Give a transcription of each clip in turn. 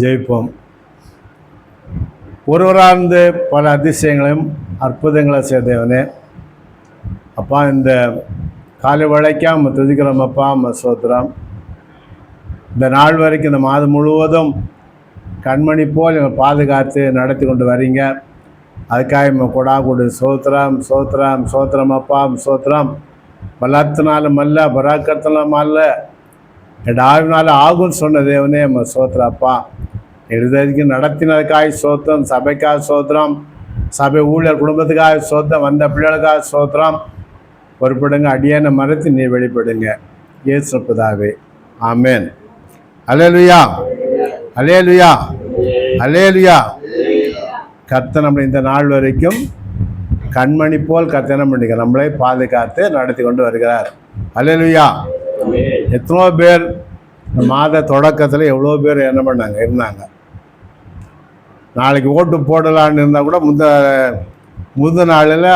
ஜெயிப்போம். ஒருவரார்ந்து பல அதிசயங்களையும் அற்புதங்களை செய்தவனே அப்பா, இந்த காலை வழைக்காம நம்ம துதிக்கிறோம் அப்பா, நம்ம சோத்திரம். இந்த நாள் வரைக்கும் இந்த மாதம் முழுவதும் கண்மணி போல் எங்களை பாதுகாத்து நடத்தி கொண்டு வரீங்க. அதுக்காக நம்ம கொடு சோத்திரம் சோத்திரம் சோத்திரம் அப்பா, சோத்திரம். பலத்தினாலும் அல்ல, பராக்கத்தினாலும் அல்ல, ஆய்வினால ஆகும்னு சொன்ன தேவனே நம்ம சோத்திரம் அப்பா. எழுதுக்கு நடத்தினதுக்காக சோத்திரம், சபைக்காக சோத்திரம், சபை ஊழியர் குடும்பத்துக்காக சோத்திரம், வந்த பிள்ளைகளுக்காக சோத்திரம். பொறுப்படுங்க, அடியான மரத்தை நீ வெளிப்படுங்க. இயேசு பிதாவே, ஆமென். அல்லேலூயா, அல்லேலூயா, அல்லேலூயா. கர்த்தர் நம்மளை இந்த நாள் வரைக்கும் கண்மணி போல் கர்த்தனம் பண்ணிக்க நம்மளை பாதுகாத்து நடத்தி கொண்டு வருகிறார். அல்லேலூயா. எத்தனோ பேர் மாத தொடக்கத்தில் எவ்வளோ பேர் என்ன பண்ணாங்க இருந்தாங்க. நாளைக்கு ஓட்டு போடலான்னு இருந்தால் கூட முந்த நாளில்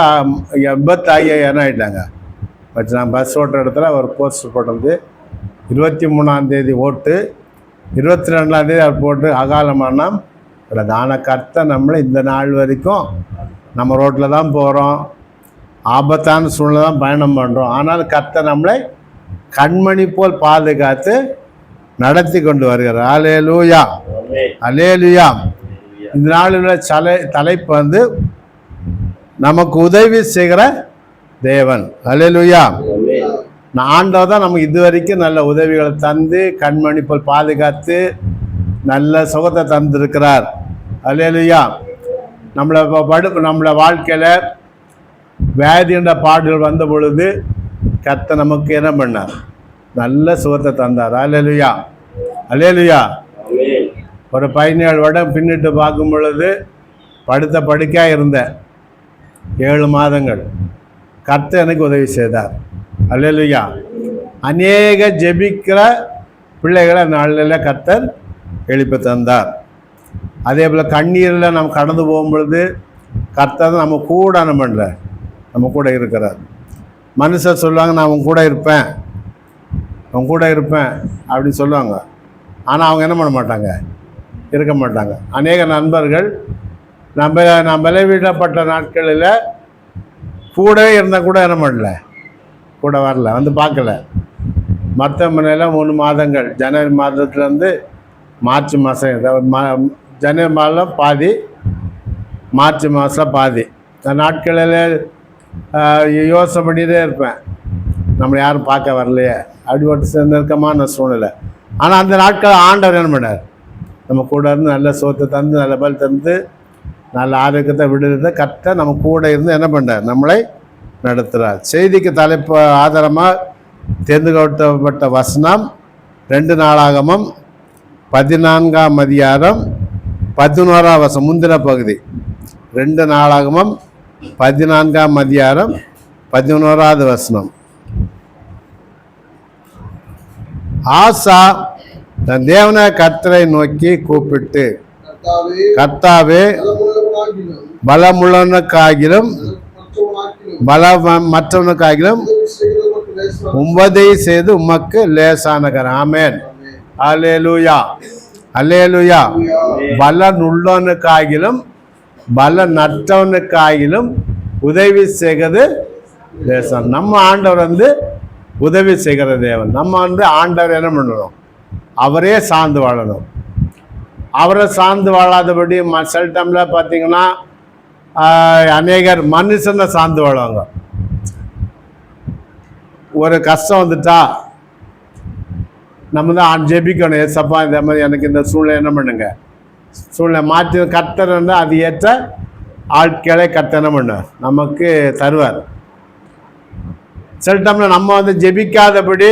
85,000 ஆகிட்டாங்க. பட் நான் பஸ் ஓட்டுற இடத்துல ஒரு போஸ்டர் போட்டது, 23ஆம் ஓட்டு, 22ஆம் அவர் போட்டு அகாலமானா தான கர்த்தர் நம்மளை இந்த நாள் வரைக்கும் நம்ம ரோட்டில் தான் போகிறோம், ஆபத்தான சூழ்நிலை தான் பயணம் பண்ணுறோம். ஆனால் கர்த்தர் நம்மளை கண்மணி போல் பாதுகாத்து நடத்தி கொண்டு வருகிறார். அல்லேலூயா, அல்லேலூயா. இந்த நாளில் தலைப்பு நமக்கு உதவி செய்கிற தேவன். அல்லேலூயா. ஆண்டவர் தான் நமக்கு இது வரைக்கும் நல்ல உதவிகளை தந்து கண்மணி போல் பாதுகாத்து நல்ல சுகத்தை தந்திருக்கிறார். அல்லேலூயா. நம்மளை வாழ்க்கையில் வியாதின்ற பாடுகள் வந்த பொழுது கர்த்தர் நமக்கு என்ன பண்ணார்? நல்ல சுகத்தை தந்தார். அல்லேலூயா, அல்லேலூயா. ஒரு 17 வருடம் பின்னிட்டு பார்க்கும் பொழுது படுத்த படுக்கையாக இருந்தேன் 7 மாதங்கள். கர்த்தர் எனக்கு உதவி செய்தார். அல்லேலூயா. அநேக ஜெபிக்கிற பிள்ளைகளை நாளில் கர்த்தர் எழுப்பி தந்தார். அதே போல் கண்ணீரில் நம்ம கடந்து போகும் பொழுது கர்த்தர் நம்ம கூட நம்ம கூட இருக்கிறார். மனுஷர் சொல்லுவாங்க, நான் அவங்க கூட இருப்பேன், அவங்க கூட இருப்பேன் அப்படின்னு சொல்லுவாங்க. ஆனால் அவங்க என்ன பண்ண மாட்டாங்க? இருக்க மாட்டாங்க. அநேக நண்பர்கள் நம்ம விளைவிடப்பட்ட நாட்களில் கூடவே இருந்தால் கூட என்ன பண்ணல, கூட வரல, வந்து பார்க்கல. மருத்துவமனையில் 3 மாதங்கள், ஜனவரி மாதத்துலேருந்து மார்ச் மாதம், ஜனவரி மாதம் பாதி, மார்ச் மாதம் பாதி. அந்த நாட்களில் யோசனை பண்ணிகிட்டே இருப்பேன், நம்மளை யாரும் பார்க்க வரலையே அப்படி ஒரு நெருக்கமான சூழ்நிலை. ஆனால் அந்த நாட்கள் ஆண்டவர் என்ன பண்ணார்? நம்ம கூட இருந்து நல்ல சோத்தை தந்து, நல்ல பல் தந்து, நல்ல ஆரோக்கியத்தை விடுதலை கரெக்டாக நம்ம கூட இருந்து என்ன பண்ணுறார்? நம்மளை நடத்துகிறார். செய்திக்கு தலைப்பு ஆதாரமாக தேர்ந்தெடுக்கப்பட்ட வசனம் 2 நாளாகமம் 14ஆம் அதிகாரம் 11ஆம் வசனம், முந்தின பகுதி. 2 நாளாகமம் 14ஆம் அதிகாரம் 11ஆவது வசனம். ஆசா தன் தேவனை கர்த்தரை நோக்கி கூப்பிட்டு, கர்த்தாவே, பலமுள்ளவனுக்காகிலும் மற்றவனுக்காகிலும் உம்பதை செய்து உமக்கு லேசானகர். ஆமென். அல்லேலூயா, அல்லேலூயா. பலன் உள்ளவனுக்காகிலும் பலன் நற்றவனுக்காகிலும் உதவி செய்கிறது லேசான. நம்ம ஆண்டவர் உதவி செய்கிற தேவன். நம்ம ஆண்டவர் என்ன பண்ணணும்? அவரே சார்ந்து வாழணும். அவரை சார்ந்து வாழாதபடி சில டைமில் பார்த்தீங்கன்னா அநேகர் மனுஷனை சார்ந்து வாழுவாங்க. ஒரு கஷ்டம் வந்துட்டா நம்ம தான் ஜெபிக்கணும், ஏசப்பா இந்த மாதிரி எனக்கு இந்த சூழ்நிலை என்ன பண்ணுங்க, சூழ்நிலை மாற்றி கர்த்தர் அது ஏற்ற ஆட்களை கர்த்தர் என்ன பண்ணுவார்? நமக்கு தருவார். சில டைமில் நம்ம ஜெபிக்காதபடி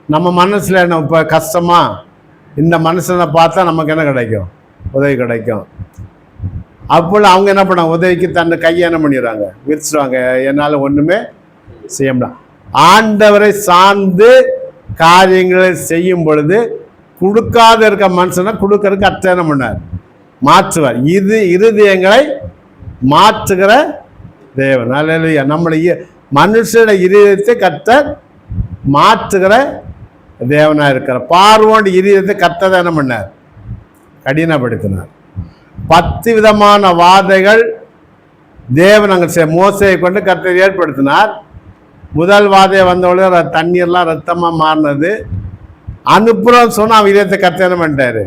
நம்ம மனசில் என்ன இப்போ கஷ்டமா, இந்த மனுஷனை பார்த்தா நமக்கு என்ன கிடைக்கும்? உதவி கிடைக்கும். அப்போது அவங்க என்ன பண்ணாங்க? உதவிக்கு தன்னை கையை என்ன பண்ணிடுவாங்க? விரிச்சிடுவாங்க. என்னால் ஒன்றுமே செய்ய முடியாது. ஆண்டவரை சார்ந்து காரியங்களை செய்யும் பொழுது கொடுக்காத இருக்க மனுஷனை கொடுக்கறதுக்கு அத்தனை பண்ணார், மாற்றுவார். இது இருதயங்களை மாற்றுகிற தேவன். அல்லேலூயா. நம்முடைய மனுஷனுடைய இருதயத்தை கர்த்தர் மாற்றுகிற தேவனாக இருக்கிறார். பார்வோன் இருதயத்தை கர்த்தர் என்ன பண்ணார்? கடினப்படுத்தினார். 10 விதமான வாதைகள் தேவன் அங்கே மோசையை கொண்டு கர்த்தர் ஏற்படுத்தினார். முதல் வாதையை வந்தவொடனே தண்ணீர்லாம் ரத்தமாக மாறினது. அனுப்புறோம் சொன்னால் அவன் இதயத்தை கர்த்தர் என்ன பண்ணிட்டாரு?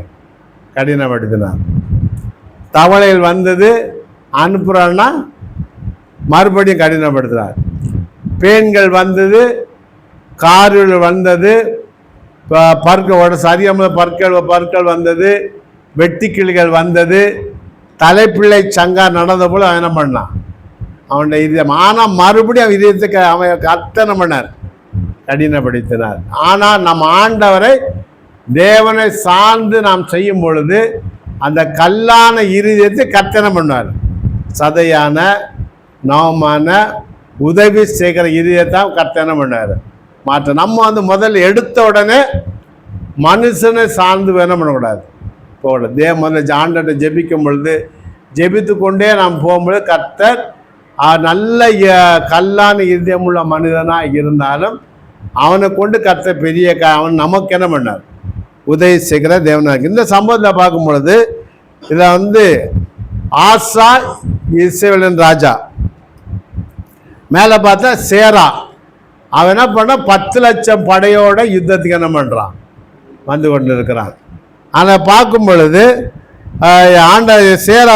கடினப்படுத்தினார். தவளையில் வந்தது, அனுப்புறோன்னா மறுபடியும் கடினப்படுத்தினார். பேன்கள் வந்தது, காரில் வந்தது, பற்களோட சரியாம பற்கள் வந்தது, வெட்டிக்கிளிகள் வந்தது, தலைப்பிள்ளை சங்கா நடந்த போல அவன் என்ன பண்ணான்? அவனுடைய இதயம். ஆனால் மறுபடியும் அவன் இதயத்துக்கு அவன் கர்த்தனை பண்ணார், கடினப்படுத்தினார். ஆனால் நம் ஆண்டவரை தேவனை சார்ந்து நாம் செய்யும் பொழுது அந்த கல்லான இருதயத்தை கர்த்தனை பண்ணார். சதையான நவமான உதவி செய்கிற இதயத்தான் கர்த்தனை பண்ணார். மாற்ற நம்ம முதல்ல எடுத்த உடனே மனுஷனை சார்ந்து வேணும் பண்ணக்கூடாது. போகல முதல்ல ஆண்டை ஜெபிக்கும் பொழுது ஜெபித்து கொண்டே நாம் போகும்பொழுது கர்த்தர் நல்ல கல்லான இதயமுள்ள மனிதனாக இருந்தாலும் அவனை கொண்டு கர்த்தர் பெரிய அவன் நமக்கு என்ன பண்ணார்? உதவி செய்கிற தேவனாக. இந்த சம்பவத்தில் பார்க்கும் பொழுது இதில் ஆசா இஸ்ரவேலின் ராஜா, மேலே பார்த்தா சேரா, அவன் என்ன பண்ண 10 லட்சம் படையோட யுத்தத்துக்கு என்ன பண்ணுறான்? வந்து கொண்டு இருக்கிறான். அதை பார்க்கும் பொழுது சேரா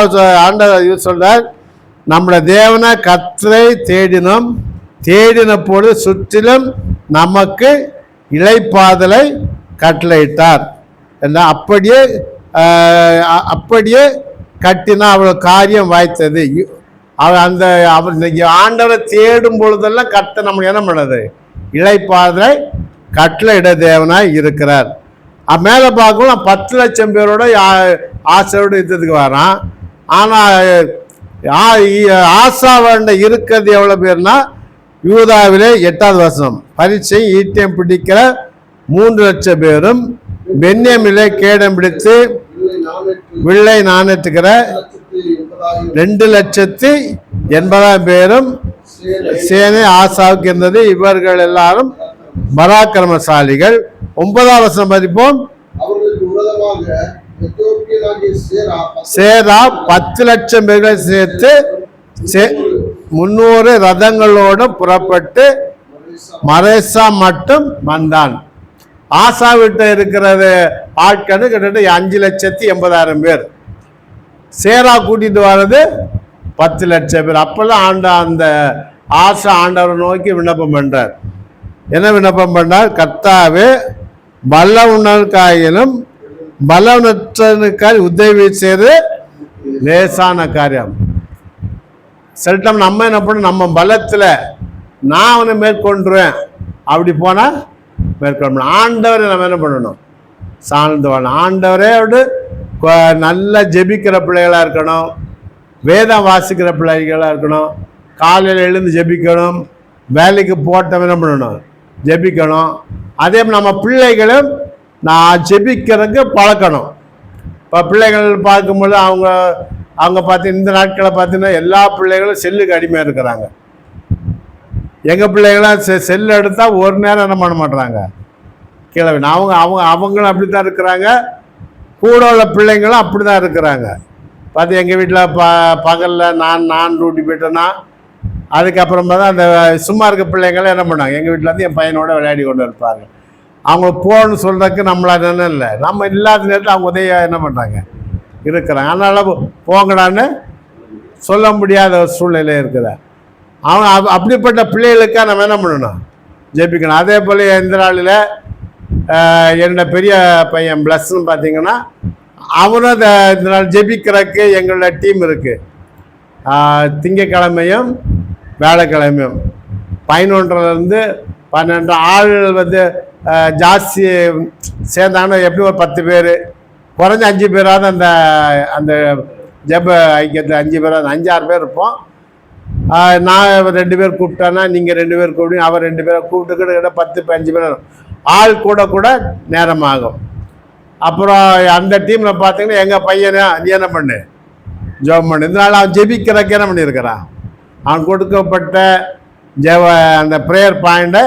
சொல்றார், நம்முடைய தேவனை கர்த்தரை தேடின பொழுது சுற்றிலும் நமக்கு இளைப்பாதலை கட்டளையிட்டார். அப்படியே கட்டினா அவள் காரியம் வாய்த்தது. அந்த ஆண்டவரை தேடும் பொழுதெல்லாம் கர்த்தர் நம்மளுக்கு என்ன பண்ணது? இளைப்பாதலை கட்டளையிட தேவனாய் இருக்கிறார். மேலே பார்க்கலாம் 10 லட்சம் பேரோட ஆசையோடு யுத்தத்துக்கு வரான். ஆனால் ஆசாவோட இருக்கிறது எவ்வளோ பேர்னா, யூதாவிலே 8வது வசனம், பரீட்சை ஈட்டியம் பிடிக்கிற 3 லட்சம் பேரும், பென்யமிலே கேடம் பிடித்து வில்லை நாணேற்றுக்கிற 2,80,000 பேரும் சேனை ஆசாவுக்கு இருந்தது. இவர்கள் எல்லாரும் பராக்கிரமசாலிகள். 9வது வசனம் பதிப்போம். சேரா 10 லட்சம் பேர்களை சேர்த்து 300 ரதங்களோடு புறப்பட்டு மரேசா மட்டும் வந்தான். ஆசா விட்டு இருக்கிறது ஆட்கள் கிட்டத்தட்ட 5,80,000 பேர். சேரா கூட்டிட்டு வர்றது 10 லட்சம் பேர். அப்பெல்லாம் அந்த ஆசா ஆண்டவரை நோக்கி விண்ணப்பம் பண்றார். என்ன விண்ணப்பம் பண்ணார்? கர்த்தாவே, பலவுனருக்காயிலும் பலவனற்றனுக்காய் உதவி செய்து லேசான காரியம். சில நம்ம என்ன பண்ண, நம்ம பலத்தில் நான் அவனை மேற்கொண்டுருவேன் அப்படி போனால் மேற்கொள்ள. ஆண்டவரை நம்ம என்ன பண்ணணும்? சார்ந்து வாழணும். ஆண்டவரே நல்லா ஜெபிக்கிற பிள்ளைகளாக இருக்கணும், வேதம் வாசிக்கிற பிள்ளைகளாக இருக்கணும், காலையில் எழுந்து ஜெபிக்கணும், வேலைக்கு போட்டவன் என்ன பண்ணணும்? ஜெபிக்கணும். அதே நம்ம பிள்ளைகளும் நான் ஜெபிக்கிறதுக்கு பழக்கணும். இப்போ பிள்ளைகள் பார்க்கும்போது அவங்க இந்த நாட்களை பார்த்தீங்கன்னா எல்லா பிள்ளைகளும் செல்லுக்கு அடிமையாக இருக்கிறாங்க. எங்கள் பிள்ளைகளாம் செல்லு எடுத்தால் ஒரு நேரம் என்ன பண்ண மாட்டுறாங்க, கீழே. அவங்களும் அப்படி தான் இருக்கிறாங்க, கூட உள்ள பிள்ளைங்களும் அப்படி தான் இருக்கிறாங்க. பார்த்து எங்கள் வீட்டில் பகலில் நான் டியூட்டி போயிட்டேன்னா அதுக்கப்புறமா தான் அந்த சும்மா இருக்க பிள்ளைங்களும் என்ன பண்ணாங்க, எங்கள் வீட்டில் என் பையனோட விளையாடி கொண்டு இருப்பாங்க. அவங்க போகணுன்னு சொல்கிறதுக்கு நம்மளால் என்ன இல்லை, நம்ம இல்லாத நேரத்தில் அவங்க உதவியாக என்ன பண்ணுறாங்க, இருக்கிறாங்க. அதனால் போங்கடான்னு சொல்ல முடியாத ஒரு சூழ்நிலை இருக்குது. அவங்க அப்படிப்பட்ட பிள்ளைகளுக்காக நம்ம என்ன பண்ணணும்? ஜெபிக்கணும். அதே போல் இந்த நாளில் என்னோட பெரிய பையன் ப்ளஸ்ன்னு பார்த்தீங்கன்னா அவனும் இந்த நாள் ஜெபிக்கிறதுக்கு எங்களோட டீம் இருக்குது. திங்கக்கிழமையும் வியாழக்கிழமையும் 11லேருந்து 12 ஆள் ஜாஸ்தி சேர்ந்தாங்கன்னா எப்படி ஒரு 10 பேர், குறைஞ்ச 5 பேராவது அந்த ஜெப ஐக்கியத்தில் 5 பேராவது 5-6 பேர் இருப்போம். நான் 2 பேர் கூப்பிட்டேன்னா நீங்கள் 2 பேர் கூப்பிடுங்க, அவர் 2 பேரை கூப்பிட்டுக்கிட்ட 10-15 பேர் ஆள் கூட நேரமாகும். அப்புறம் அந்த டீமில் பார்த்தீங்கன்னா எங்கள் பையனை நீ என்ன பண்ணு, ஜெபம் பண்ணு. இதனால் அவன் ஜெபிக்கிறக்கு என்ன பண்ணியிருக்கிறான், அவன் கொடுக்கப்பட்ட அந்த ப்ரேயர் பாயிண்ட்டை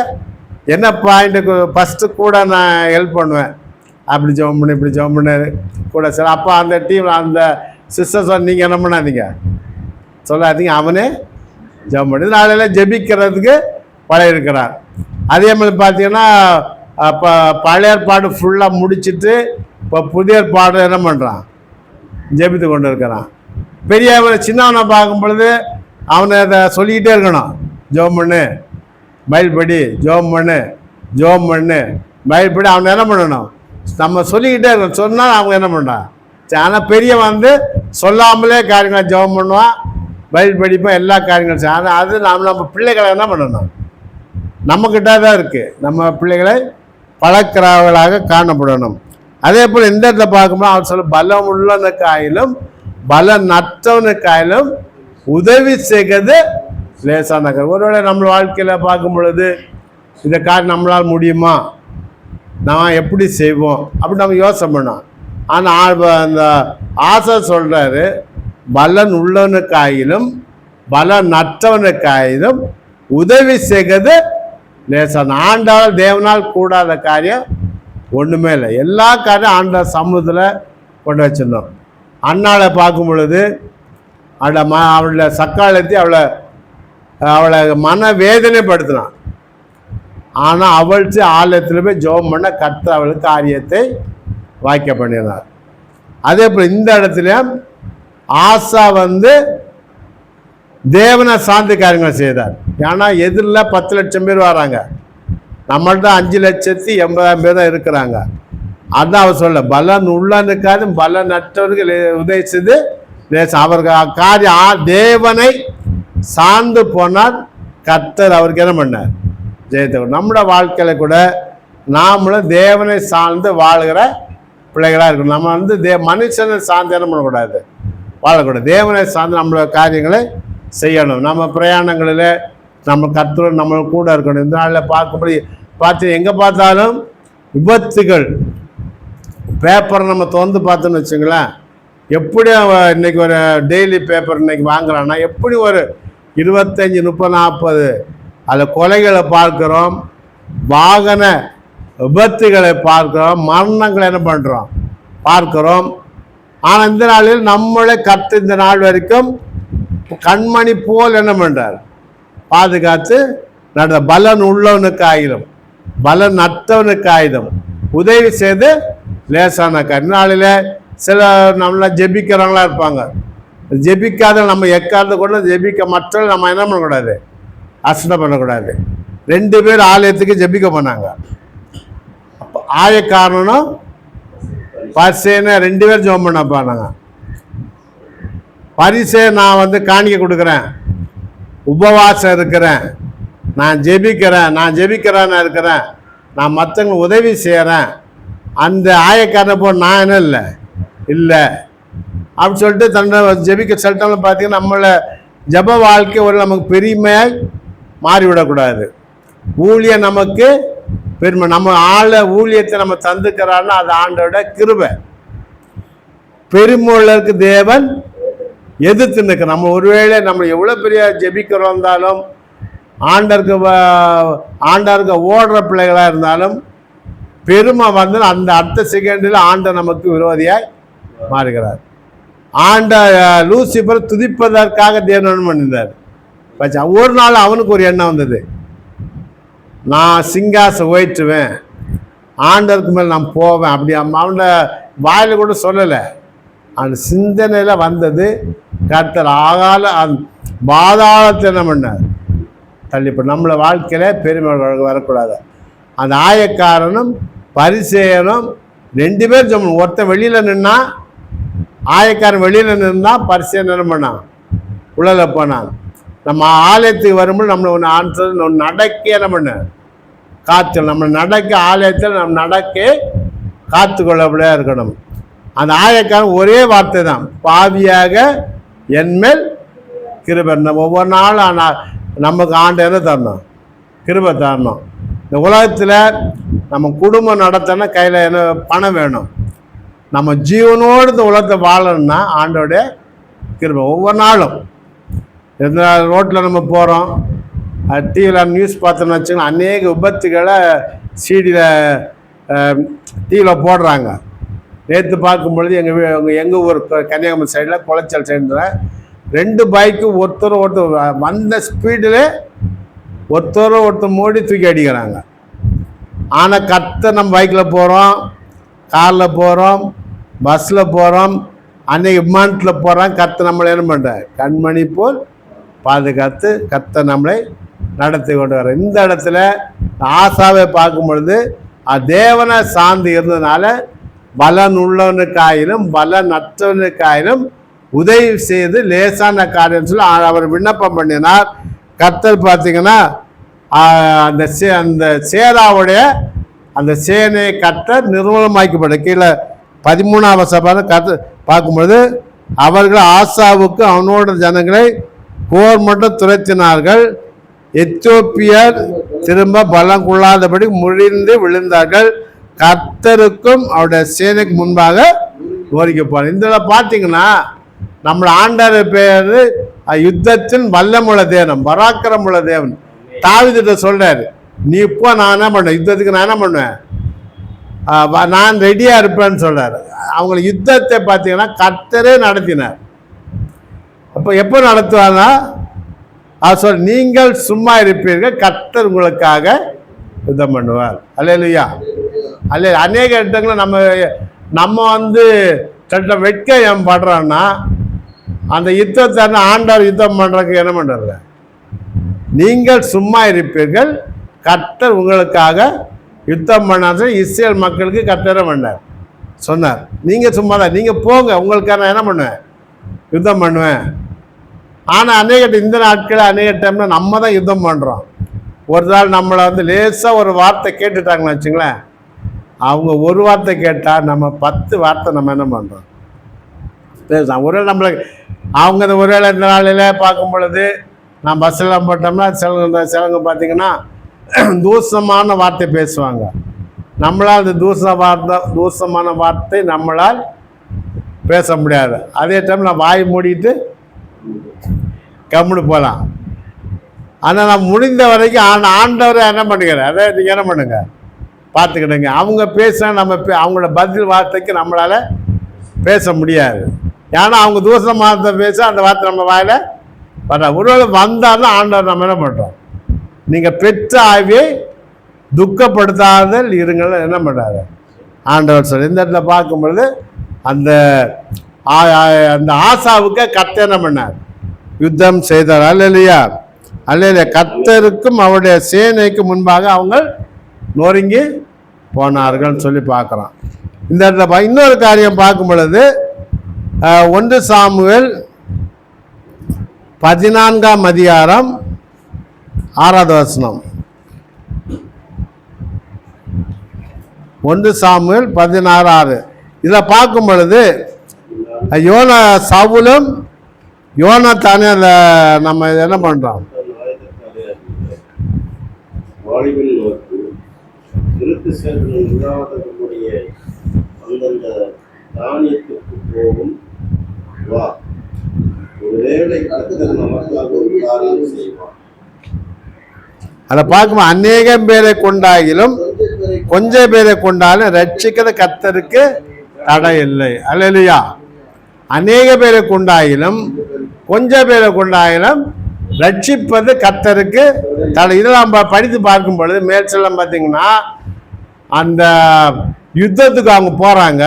என்ன பாயிண்ட்டுக்கு ஃபஸ்ட்டு கூட நான் ஹெல்ப் பண்ணுவேன். அப்படி ஜெபம் பண்ணு இப்படி ஜெபம் பண்ணு கூட சரி. அப்போ அந்த டீமில் அந்த சிஸ்டர் சொன்ன நீங்கள் என்ன பண்ணாதீங்க, சொல்லாதீங்க, அவனே ஜெபம் பண்ணி நாளையில் ஜெபிக்கிறதுக்கு பழையிருக்கிறார். அதே மாதிரி பார்த்தீங்கன்னா இப்போ பழைய ஏற்பாடு ஃபுல்லாக முடிச்சுட்டு இப்போ புதிய ஏற்பாடு என்ன பண்ணுறான், ஜெபித்து கொண்டு இருக்கிறான். பெரியவனை சின்னவனை பார்க்கும் பொழுது அவனை அதை சொல்லிக்கிட்டே இருக்கணும், ஜெபம் பண்ணு பைபிள் படி, ஜெபம் பண்ணு ஜெபம் பண்ணு பைபிள் படி. அவனை என்ன பண்ணணும், நம்ம சொல்லிக்கிட்டே இருக்கணும். சொன்னால் அவங்க என்ன பண்ணுறான். ஆனால் பெரியவன் வந்து சொல்லாமலே காரியங்களை ஜெபம் பண்ணுவான், பைபிள் படிப்பான், எல்லா காரியங்களும் செய்யும். ஆனால் அது நம்ம பிள்ளைகளை என்ன பண்ணணும், நம்மக்கிட்ட தான் இருக்குது. நம்ம பிள்ளைகளை பழக்கிறவர்களாக காணப்படணும். அதே போல் இந்த இடத்துல பார்க்கும்போது அவன் சொல்ல பலம் உள்ளவனுக்காயிலும் பலம் நற்றவனுக்காயிலும் உதவி செய்கிறது லேசான காரியம். ஒருவேளை நம்ம வாழ்க்கையில் பார்க்கும் பொழுது இந்த காரியம் நம்மளால் முடியுமா, நான் எப்படி செய்வோம் அப்படின்னு நம்ம யோசனை பண்ணோம். ஆனால் அந்த ஆசை சொல்கிறாரு, பலன் உள்ளவனுக்காயிலும் பலன் நற்றவனுக்காயிலும் உதவி செய்கிறது லேசான. ஆண்டால் தேவனால் கூடாத காரியம் ஒன்றுமே இல்லை. எல்லா காரியம் ஆண்டாள் சமூகத்தில் கொண்டு வச்சிருந்தோம். அண்ணாளை பார்க்கும் பொழுது அவளை சக்காலத்தி அவளை மன வேதனைப்படுத்தினான். ஆனால் அவள்ச்சி ஆலயத்தில் போய் ஜெபம் பண்ண கர்த்தர் அவளுக்கு காரியத்தை வாய்க்க பண்ணினார். அதே போல் இந்த இடத்துல ஆசா வந்து தேவனை சார்ந்த காரியங்களை செய்தார். ஏன்னா எதிரில் 10 லட்சம் பேர் வராங்க, நம்மள்ட்ட 5,80,000 பேர் தான் இருக்கிறாங்க. அதான் அவர் சொல்ல பலன் உள்ளனுக்காது பலன் நற்றவர்கள் உதவிச்சது அவர்கள் காரியம். தேவனை சார்ந்து போனால் கர்த்தர் அவருக்கு என்ன பண்ணார், ஜெயத்தை. நம்மளோட வாழ்க்கையில் கூட நாமளும் தேவனை சார்ந்து வாழ்கிற பிள்ளைகளாக இருக்கணும். நம்ம வந்து மனுஷனை சார்ந்து என்ன பண்ணக்கூடாது, வாழக்கூடாது. தேவனை சார்ந்து நம்மளோட காரியங்களை செய்யணும். நம்ம பிரயாணங்களில் நம்ம கர்த்தர் நம்ம கூட இருக்கணும். இந்த நாளில் பார்த்து எங்கே பார்த்தாலும் விபத்துகள். பேப்பரை நம்ம திறந்து பார்த்தோன்னு வச்சுங்களேன், எப்படி இன்றைக்கி ஒரு டெய்லி பேப்பர் இன்றைக்கி வாங்குறான்னா எப்படி ஒரு 25, 30, 40 அதில் கொலைகளை பார்க்குறோம், வாகன விபத்துகளை பார்க்குறோம், மரணங்களை என்ன பண்ணுறோம் பார்க்குறோம். ஆனால் இந்த நாளில் நம்மளே கர்த்தர் இந்த நாள் வரைக்கும் கண்மணி போல் என்ன பண்ணுறார், பாதுகாத்து நட. பலன் உள்ளவனுக்கு ஆயுதம் பலன் நற்றவனுக்கு ஆயுதம் உதவி செய்து லேசான காரியம். நாளில் சில நம்மள ஜெபிக்கிறவங்களா இருப்பாங்க, ஜெபிக்காத நம்ம எக்காரத்தை கூட ஜெபிக்க மற்ற நம்ம என்ன பண்ணக்கூடாது, அசனை பண்ணக்கூடாது. 2 பேர் ஆலயத்துக்கு ஜெபிக்க போனாங்க. அப்போ ஆயக்காரனும் பரிசேன 2 பேர் ஜெபம் பண்ண போனாங்க. பரிசே நான் வந்து காணிக்க கொடுக்குறேன், உபவாசம் இருக்கிறேன், நான் ஜெபிக்கிறேன்னு இருக்கிறேன், நான் மற்றவங்களுக்கு உதவி செய்கிறேன். அந்த ஆயக்காரனை போ நான் என்ன இல்லை அப்படின்னு சொல்லிட்டு தன்னை ஜெபிக்க சொல்லிட்டோம்னு பார்த்தீங்கன்னா நம்மளை ஜப வாழ்க்கை ஒரு நமக்கு பெருமையாக மாறிவிடக்கூடாது. ஊழியம் நமக்கு பெருமை. நம்ம ஊழியத்தை நம்ம தந்துக்கிறான்னா அது ஆண்டோட கிருபை. பெருமைக்கு தேவன் எதிர்த்து நிற்க. நம்ம ஒருவேளை நம்ம எவ்வளோ பெரிய ஜெபிக்கிறோம் இருந்தாலும் ஆண்டருக்கு ஓடுற பிள்ளைகளாக இருந்தாலும் பெருமை வந்து அந்த அடுத்த செகண்டில் ஆண்டர் நமக்கு விரோதியாய் மாறுகிறார். லூசிபர் துதிப்பதற்காக தேவன் பண்ணியிருந்தார். ஒரு நாள் அவனுக்கு ஒரு எண்ணம் வந்தது, நான் சிங்காசம் ஓயிட்டுவேன், ஆண்டருக்கு மேல் நான் போவேன். அப்படி அவனோட வாயில் கூட சொல்லலை, அந்த சிந்தனையில் வந்தது. கர்த்தர் பாதாளத்தை என்ன பண்ணார், தள்ளிப்போ. நம்மளை வாழ்க்கையில் பெருமை வரக்கூடாது. அந்த ஆயக்காரனும் பரிசேயனும் 2 பேர் சொன்ன. ஒருத்தன் வெளியில் நின்னா, ஆயக்காரன் வெளியில் நின்னா, பரிசேயன் என்ன பண்ணான், உள்ள போனான். நம்ம ஆலயத்துக்கு வரும்போது நம்மளை ஒன்று நடக்க என்ன பண்ண காத்து, நம்ம நடக்க ஆலயத்தில் நம்ம நடக்க காத்துக்கொள்ளப்படியாக இருக்கணும். அந்த ஆயக்காரன் ஒரே வார்த்தை தான், பாவியாக என்மேல் கிருபை. நம்ம ஒவ்வொரு நாளும் நமக்கு ஆண்டு என்ன தரணும், கிருபை தரணும். இந்த உலகத்தில் நம்ம குடும்பம் நடத்தினா கையில் என்ன பணம் வேணும். நம்ம ஜீவனோடு இந்த உலகத்தை வாழணும்னா ஆண்டோடைய கிருபை. ஒவ்வொரு நாளும் எந்த ரோட்டில் நம்ம போகிறோம், டிவியில் நியூஸ் பார்த்தோம்னு வச்சுக்கோங்க, அநேக விபத்துகளை சிடியில் டிவியில் போடுறாங்க. நேற்று பார்க்கும்பொழுது எங்கள் ஊர் கன்னியாகுமரி சைடில் குளச்சல் சைடில் 2 பைக்கு ஒருத்தர் வந்த ஸ்பீடில் ஒருத்தர் மோடி தூக்கி அடிக்கிறாங்க. ஆனால் கர்த்தர் நம்ம பைக்கில் போகிறோம், காரில் போகிறோம், பஸ்ஸில் போகிறோம், அன்னைக்கு விமானத்தில் போகிறோம். கர்த்தர் நம்மளை என்ன பண்ணுறார்? கண்மணி போல் பாதுகாத்து கர்த்தர் நம்மளை நடத்தி கொண்டு வர. இந்த இடத்துல ஆசாவை பார்க்கும் பொழுது தேவனை சார்ந்து இருந்ததுனால பலன் உள்ளவனுக்காயிலும் பலன் அற்றவனுக்காயிலும் உதவி செய்து லேசான காரியம் சொல்லி அவர் விண்ணப்பம் பண்ணினார். கர்த்தர் பார்த்தீங்கன்னா அந்த சேராவுடைய அந்த சேனையை கர்த்தர் நிர்மூலமாக்கப்பட்ட கீழே 13ஆம் வசனம் கர்த்தர் பார்க்கும்பொழுது அவர்கள் ஆசாவுக்கு அவனோட ஜனங்களை போர் மட்டும் துரத்தினார்கள். எத்தியோப்பியர் திரும்ப பலம் கொள்ளாதபடி முறிந்து விழுந்தார்கள். கர்த்தருக்கும் அவருடைய சேனைக்கு முன்பாக ஓரிக்க போனார். இந்த பார்த்தீங்கன்னா நம்மளை ஆண்டவர் பேர் யுத்தத்தின் வல்லமுள்ள தேவன், பராக்கிரமுள்ள தேவன். தாவீதுகிட்ட சொல்றாரு, நீ இப்போ நான் என்ன பண்ணுவேன், யுத்தத்துக்கு நான் என்ன பண்ணுவேன், நான் ரெடியா இருப்பேன்னு சொல்றாரு. அவங்க யுத்தத்தை பார்த்தீங்கன்னா கர்த்தரே நடத்தினார். அப்போ எப்போ நடத்துவார்னா அவர் நீங்கள் சும்மா இருப்பீர்கள், கர்த்தர் உங்களுக்காக யுத்தம் பண்ணுவார். அல்லேலூயா. அநேக இடங்களில் நம்ம வெட்க ஏன் படுறோன்னா அந்த யுத்தத்தை ஆண்டவர் யுத்தம் பண்ணுறதுக்கு என்ன பண்ணுறது? நீங்கள் சும்மா இருப்பீர்கள், கர்த்தர் உங்களுக்காக யுத்தம் பண்ணாத இஸ்ரேல் மக்களுக்கு கர்த்தரை பண்ணார் சொன்னார். நீங்கள் சும்மா தான், நீங்கள் போங்க, உங்களுக்காக நான் என்ன பண்ணுவேன், யுத்தம் பண்ணுவேன். ஆனால் இந்த நாட்களில் அநேக டைமில் நம்ம தான் யுத்தம் பண்ணுறோம். ஒரு நாள் நம்மளை லேசாக ஒரு வார்த்தை கேட்டுட்டாங்கன்னு வச்சுங்களேன், அவங்க ஒரு வார்த்தை கேட்டால் நம்ம 10 வார்த்தை நம்ம என்ன பண்ணுறோம் பேசலாம். ஒருவேளை நம்மளுக்கு அவங்க ஒருவேளை இந்த நாளில் பார்க்கும் பொழுது நான் பஸ்ஸெல்லாம் போட்டோம்னா சிலவங்க பார்த்தீங்கன்னா தூசமான வார்த்தை பேசுவாங்க. நம்மளால் அந்த தூசமான வார்த்தை நம்மளால் பேச முடியாது. அதே டைம் நான் வாய் மூடிட்டு கம்முன்னு போகலாம். ஆனால் நான் முடிந்த வரைக்கும் ஆண்டவரை என்ன பண்ணுகிறேன், அதை நீங்கள் என்ன பண்ணுங்க பார்த்துக்கிடுங்க. அவங்க பேசுனா நம்ம அவங்களோட பதில் வார்த்தைக்கு நம்மளால் பேச முடியாது. ஏன்னா அவங்க தூசண வார்த்தை பேச அந்த வார்த்தை நம்ம வாயில் வர ஒருவேளை வந்தாலும் ஆண்டவர் நம்ம என்ன பண்ணுறோம், நீங்கள் பெற்ற ஆவியை துக்கப்படுத்தாதல் இருங்கள் என்ன பண்ணுறாரு ஆண்டவர் சொல்லி. இந்த இடத்துல பார்க்கும்பொழுது அந்த ஆசாவுக்கு கர்த்தர் என்ன பண்ணார், யுத்தம் செய்தார். அல்லேலூயா. அல்லேலூயா. கர்த்தருக்கும் அவருடைய சேனைக்கு முன்பாக அவங்க நொறுங்கி போனார்கள் சொல்லி பார்க்குறோம். இந்த இடத்துல இன்னொரு காரியம் பார்க்கும் பொழுது 1 சாமுவேல் 14ஆம் அதிகாரம் 6வது வசனம். 1 சாமுவேல் 16:6 இதில் பார்க்கும் பொழுது சவுலும் யோனத்தானே நம்ம என்ன பண்ணுறோம், அதை பார்க்கும்போது அநேகம் பேரை கொண்டாகிலும் கொஞ்சம் பேரை கொண்டாலும் ரட்சிக்கிற கர்த்தருக்கு தடை இல்லை. அல்லேலூயா. அநேக பேரை கொண்டாகிலும் கொஞ்சம் பேரை கொண்டாகிலும் ரட்சிப்பது கர்த்தருக்கு தடை. இதெல்லாம் படித்து பார்க்கும் பொழுது மேற்செல்லாம் பார்த்தீங்கன்னா அந்த யுத்தத்துக்கு அவங்க போகிறாங்க.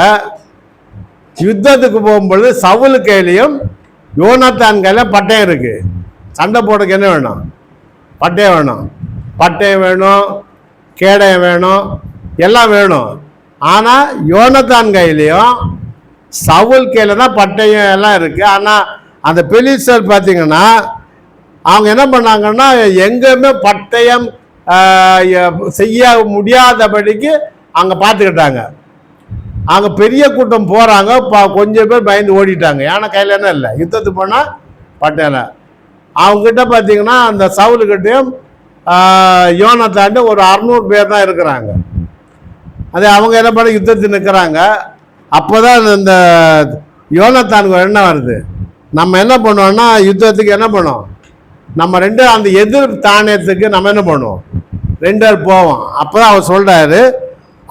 யுத்தத்துக்கு போகும்பொழுது சவுல் கையிலையும் யோனத்தான் கையில பட்டயம் இருக்கு. சண்டை போடுறதுக்கு என்ன வேணும், பட்டயம் வேணும். பட்டயம் வேணும், கேடயம் வேணும், எல்லாம் வேணும். ஆனால் யோனத்தான் கையிலையும் சவுல் கையில் தான் பட்டயம் எல்லாம் இருக்குது. ஆனால் அந்த பெலிஸ்தர் பார்த்தீங்கன்னா அவங்க என்ன பண்ணாங்கன்னா எங்கேயுமே பட்டயம் செய்ய முடியாதபடிக்கு அங்கே பார்த்துக்கிட்டாங்க. அங்கே பெரிய கூட்டம் போகிறாங்க, கொஞ்சம் பேர் பயந்து ஓடிட்டாங்க. ஏன்னா கையில் என்ன இல்லை, யுத்தத்துக்கு போனால் பட்டயம். அவங்ககிட்ட பார்த்தீங்கன்னா அந்த சவுலுக்கிட்டையும் யோனத்தாண்டி ஒரு 600 பேர் தான் இருக்கிறாங்க. அதே அவங்க என்ன பண்ண யுத்தத்துக்கு நிற்கிறாங்க. அப்போ தான் இந்த யோனத்தானுக்கு என்ன வருது, நம்ம என்ன பண்ணுவோம்னா யுத்தத்துக்கு என்ன பண்ணுவோம், நம்ம அந்த எதிர் தானியத்துக்கு நம்ம என்ன பண்ணுவோம், 2 பேர் போவோம். அப்போ தான் அவர் சொல்கிறாரு,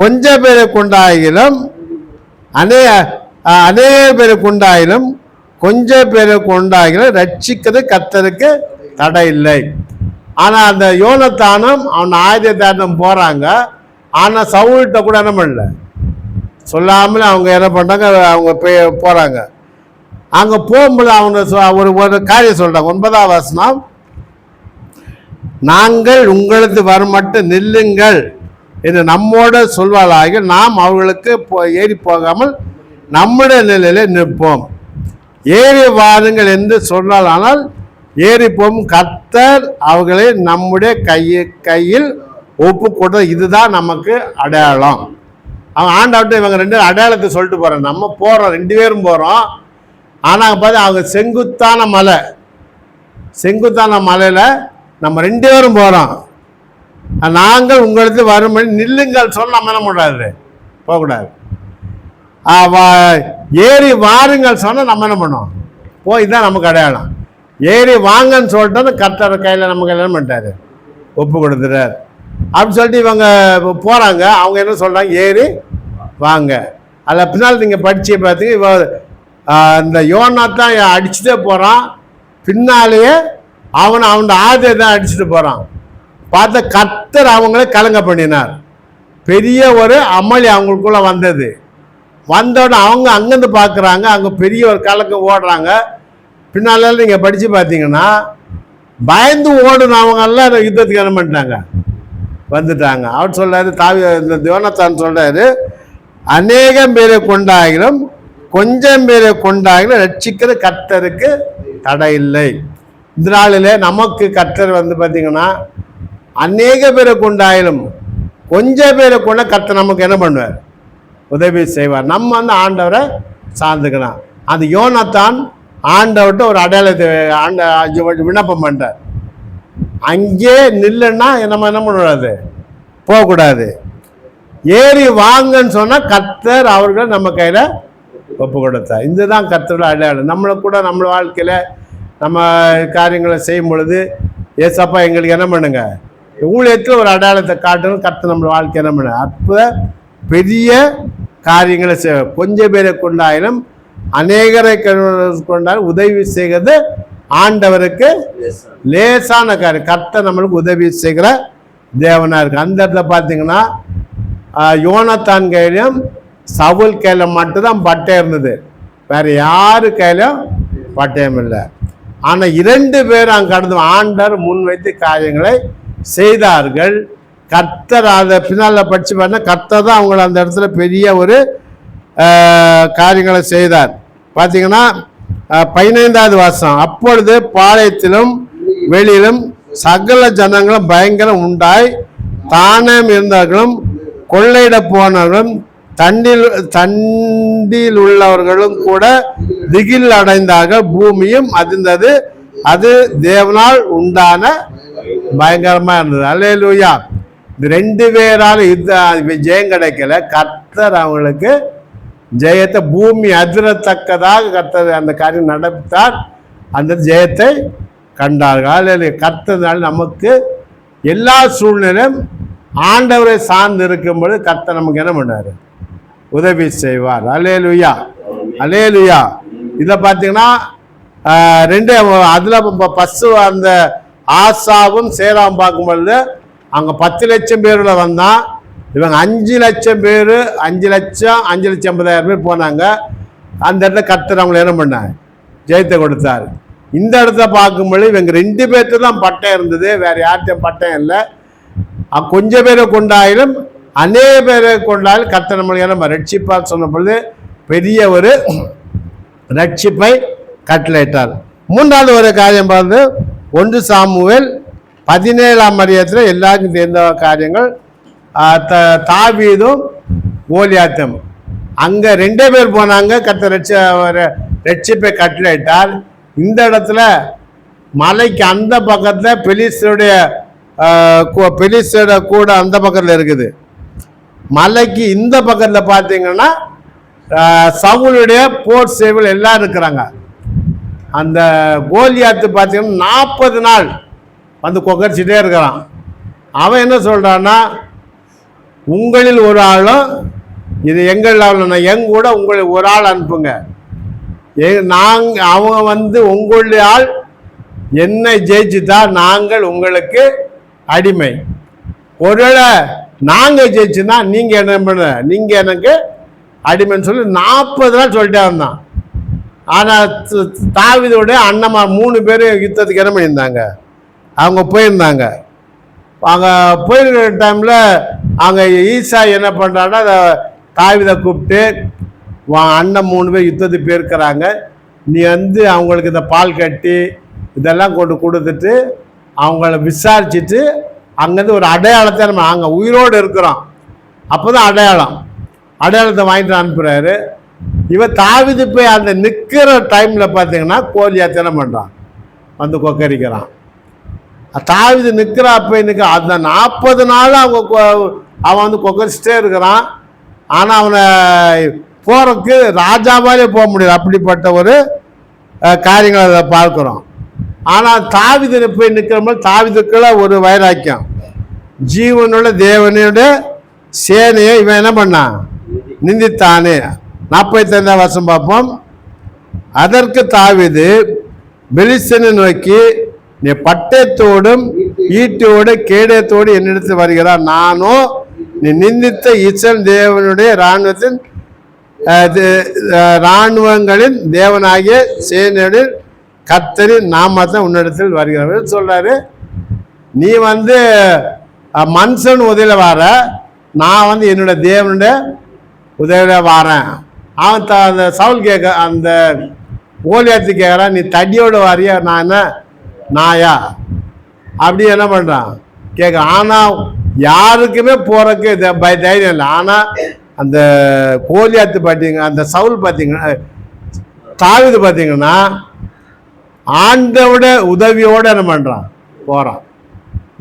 கொஞ்சம் பேருக்கு உண்டாகிலும் அநேக பேருக்கு உண்டாகிலும் கொஞ்சம் பேருக்கு உண்டாகிலும் ரட்சிக்கிறது கர்த்தருக்கு தடை இல்லை. ஆனால் அந்த யோனத்தானும் அவன் ஆயுதத்தானும் போகிறாங்க. ஆனால் சவுல்கிட்ட கூட என்ன பண்ணல, சொல்லாமல் அவங்க என்ன பண்ணுறாங்க, அவங்க போகிறாங்க. அங்கே போகும்போது அவங்க ஒரு காரியம் சொல்கிறாங்க. 9ஆம் வசனம், நாங்கள் உங்களுக்கு வரமட்டும் நில்லுங்கள் என்று நம்மோட சொல்வாளாக, நாம் அவர்களுக்கு ஏறி போகாமல் நம்முடைய நிலையில நிற்போம். ஏறி வாருங்கள் என்று சொன்னால், ஆனால் ஏறி போகும் கர்த்தர் அவர்களை நம்முடைய கையில் ஒப்பு கொடுத்த, இதுதான் நமக்கு அடையாளம். அவன் ஆண்டவர்கிட்ட இவங்க 2 அடையாளத்தை சொல்லிட்டு போகிறோம். நம்ம போகிறோம், 2 பேரும் போகிறோம். ஆனால் பார்த்து அவங்க செங்குத்தான மலையில் நம்ம 2 பேரும் போகிறோம். நாங்கள் உங்களுக்கு வரும்படி நில்லுங்கள் சொன்ன நம்ம என்ன பண்ணக்கூடாது, போகக்கூடாது. ஏறி வாருங்கள் சொன்னால் நம்ம என்ன பண்ணோம், போய் தான் நமக்கு அடையாளம். ஏறி வாங்கன்னு சொல்லிட்டு கர்த்தர் கையில் நமக்கு என்ன பண்ணிட்டாரு, ஒப்பு கொடுத்துட்டார். அப்படின்னு சொல்லிட்டு இவங்க போகிறாங்க. அவங்க என்ன சொல்கிறாங்க, ஏறி வாங்க. அதில் பின்னால் நீங்கள் படிச்சு பார்த்தீங்க, இந்த யோனாத்தான் அடிச்சுட்டே போகிறான். பின்னாலேயே அவன் ஆதியை தான் அடிச்சுட்டு போகிறான். பார்த்த கர்த்தர் அவங்களே கலங்க பண்ணினார். பெரிய ஒரு அமளி அவங்களுக்குள்ளே வந்தது. வந்தோடனே அவங்க அங்கேருந்து பார்க்குறாங்க, அங்கே பெரிய ஒரு கலக்கம் ஓடுறாங்க. பின்னால நீங்கள் படித்து பார்த்தீங்கன்னா பயந்து ஓடுனவங்கெல்லாம் யுத்தத்துக்கு என்ன பண்ணிட்டாங்க, வந்துட்டாங்க. அவர் சொல்கிறாரு, இந்த யோனத்தான் சொல்கிறாரு, அநேகம் பேரை கொண்டாகிலும் கொஞ்சம் பேரை கொண்டாகிலும் ரட்சிக்கிற கர்த்தருக்கு தடை இல்லை. இந்த நாளில் நமக்கு கர்த்தர் பார்த்தீங்கன்னா அநேக பேரை கொண்டாயிலும் கொஞ்சம் பேரை கொண்ட கர்த்தர் நமக்கு என்ன பண்ணுவார், உதவி செய்வார். நம்ம ஆண்டவரை சார்ந்துக்கலாம். அந்த யோனத்தான் ஆண்டவர்கிட்ட ஒரு அடையாளத்தை விண்ணப்பம் பண்ணுறார். அங்கே நில்லுன்னா நம்ம என்ன பண்ணக்கூடாது, போகக்கூடாது. ஏறி வாங்கன்னு சொன்னால் கர்த்தர் அவர்கள் நம்ம கையில் ஒப்பு கொடுத்தார். இதுதான் கர்த்தரோட அடையாளம். நம்மளை கூட நம்ம வாழ்க்கையில் நம்ம காரியங்களை செய்யும் பொழுது, ஏசப்பா எங்களுக்கு என்ன பண்ணுங்க, ஊழியத்தில் ஒரு அடையாளத்தை காட்டணும். கர்த்தர் நம்ம வாழ்க்கை என்ன பண்ண அப்போ பெரிய காரியங்களை செய்ய, கொஞ்சம் பேரை கொண்டாயிலும் அநேகரை கொண்டாலும் உதவி செய்கிறது ஆண்டவருக்கு லேசான காரியம். கர்த்தர் நம்மளுக்கு உதவி செய்கிற தேவனாக இருக்கு. அந்த இடத்துல பார்த்தீங்கன்னா யோனத்தான் கையிலும் சவுல் கையில் மட்டும்தான் பட்டயம் இருந்தது, வேற யாரு கையிலும் பட்டயம் இல்லை. ஆனால் 2 பேரும் அங்கே கடந்து ஆண்டவர் முன்வைத்து காரியங்களை செய்தார்கள். கர்த்தர் அதை பின்னால் படித்து பார்த்தா கர்த்தர் தான் அவங்கள அந்த இடத்துல பெரிய ஒரு காரியங்களை செய்தார். பார்த்தீங்கன்னா 15வது வசனம், அப்பொழுது பாளையத்திலும் வெளியிலும் சகல ஜனங்களும் பயங்கரம் உண்டாய், தானம் இருந்தவர்களும் கொள்ளையிட போனவர்களும் தண்டில் உள்ளவர்களும் கூட திகில் அடைந்தார்கள். பூமியும் அதிர்ந்தது, அது தேவனால் உண்டான பயங்கரமா இருந்தது. அல்லேலூயா. இந்த 2 பேரால் ஜெயம் கிடைக்கல. கர்த்தர் அவங்களுக்கு ஜெயத்தை, பூமி அதிரத்தக்கதாக கர்த்தர் அந்த காரியம் நடத்தார். அந்த ஜெயத்தை கண்டார்கள். அல்லேலூயா. கர்த்தர்னால நமக்கு எல்லா சூழ்நிலையும் ஆண்டவரை சார்ந்து இருக்கும்பொழுது கர்த்தர் நமக்கு என்ன பண்ணாரு, உதவி செய்வார். அல்லேலூயா, அல்லேலூயா. இதை பார்த்தீங்கன்னா 2 அதில் பஸ்ஸு அந்த ஆசாவும் சேராவும் பார்க்கும்பொழுது அங்கே 10 லட்சம் பேரில் வந்தான். இவங்க 5 லட்சம் பேர், 5,50,000 பேர் போனாங்க. அந்த இடத்துல கர்த்தர் அவங்களை என்ன பண்ணாங்க, ஜெயத்தை கொடுத்தார். இந்த இடத்த பார்க்கும்பொழுது இவங்க 2 பேர்த்து தான் பட்டம் இருந்தது, வேற யார்கிட்டையும் பட்டம் இல்லை. கொஞ்சம் பேரை கொண்டாயிலும் அநேக பேரை கொண்டாலும் கர்த்தர் நம்மளுக்கு நம்ம ரட்சிப்பார் சொன்ன பொழுது பெரிய ஒரு ரட்சிப்பை கட்டளையிட்டார். 3வது ஒரு காரியம் பார்த்து 1 சாமுவேல் 17ஆம் அதிகாரத்தில் எல்லாருக்கும் தெரிந்த காரியங்கள். தாவீதும் கோலியாத்தும் அங்கே 2 பேர் போனாங்க. கர்த்தர் ரட்சிப்பை கட்டளையிட்டார். இந்த இடத்துல மலைக்கு அந்த பக்கத்தில் பெலிஸ்தருடைய கூட அந்த பக்கத்தில் இருக்குது. மலைக்கு இந்த பக்கத்தில் பார்த்தீங்கன்னா சவுலுடைய போர் சேவல் எல்லாம் இருக்கிறாங்க. அந்த கோலியாத்து பார்த்தீங்கன்னா 40 நாள் வந்து கொக்கரிச்சிட்டே இருக்கிறான். அவன் என்ன சொல்கிறான்னா, உங்களில் ஒரு ஆளும் இது எங்கள் ஆளும் எங்க கூட உங்களை ஒரு ஆள் அனுப்புங்க. அவங்க வந்து உங்களுடைய ஆள் என்னை ஜெயிச்சுட்டா நாங்கள் உங்களுக்கு அடிமை. ஒருவேளை நாங்கள் ஜெயிச்சுன்னா நீங்கள் என்ன பண்ண, நீங்கள் எனக்கு அடிமைன்னு சொல்லி 40 நாள் சொல்லிட்டே வந்தான். ஆனால் தாவீதுடைய அண்ணம்மா 3 பேர் யுத்தத்துக்கு என்ன பண்ணியிருந்தாங்க, அவங்க போயிருந்தாங்க. அங்கே போயிருக்கிற டைமில் அங்கே ஈசா என்ன பண்ணுறான்னா தாவீதை கூப்பிட்டு அண்ணன் 3 பேர் யுத்தத்துக்கு போயிருக்கிறாங்க, நீ வந்து அவங்களுக்கு இந்த பால் கட்டி இதெல்லாம் கொண்டு கொடுத்துட்டு அவங்கள விசாரிச்சுட்டு அங்கேருந்து ஒரு அடையாளத்தை நம்ம அங்கே உயிரோடு இருக்கிறோம் அப்போ தான் அடையாளத்தை வாங்கிட்டு அனுப்புகிறாரு. இவன் தாவீது போய் அந்த நிற்கிற டைமில் பார்த்தீங்கன்னா கோலியாத் என்ன பண்ணுறான், வந்து கொக்கரிக்கிறான். தாவீது நிற்கிறப்ப நிற்க அந்த 40 நாள் அவன் வந்து கொக்கரிச்சிட்டே இருக்கிறான். ஆனால் அவனை போகிறதுக்கு ராஜாவாலே போக முடியாது, அப்படிப்பட்ட ஒரு காரியங்களை அதை பார்க்குறோம். ஆனால் தாவீது போய் நிற்கிற மாதிரி தாவீதுக்குள்ள ஒரு வைராக்கியம், ஜீவனுள்ள தேவனுடைய சேனையை இவன் என்ன பண்ணான், நிந்தித்தானே. 45ஆம் வருஷம் பார்ப்போம். அதற்கு தாவீது பெலிஸ்தனை நோக்கி, நீ பட்டயத்தோடும் ஈட்டோடு கேடயத்தோடு என்னிடத்தில் வருகிறார், நானோ நீ நிந்தித்த இஸ்ரவேல் தேவனுடைய இராணுவங்களின் தேவனாகிய சேனையுடைய கர்த்தரின் நாமத்தான் உன்னிடத்தில் வருகிறார் சொல்றாரு. நீ வந்து மனுஷன் உதவியில் வர, நான் வந்து என்னுடைய தேவனுடைய உதவியில் வரேன். அவன் அந்த சவுல் கேட்க, அந்த கோலியாத்து கேட்குறான், நீ தடியோடு வாரியா, நான் என்ன நாயா அப்படி என்ன பண்ணுறான் கேட்க. ஆனால் யாருக்குமே போகிறக்கு தைரியம் இல்லை. ஆனால் அந்த கோலியாத்து பார்த்தீங்க, அந்த சவுல் பார்த்தீங்கன்னா, தாவீது பார்த்தீங்கன்னா ஆண்டவோட உதவியோடு என்ன பண்ணுறான், போகிறான்.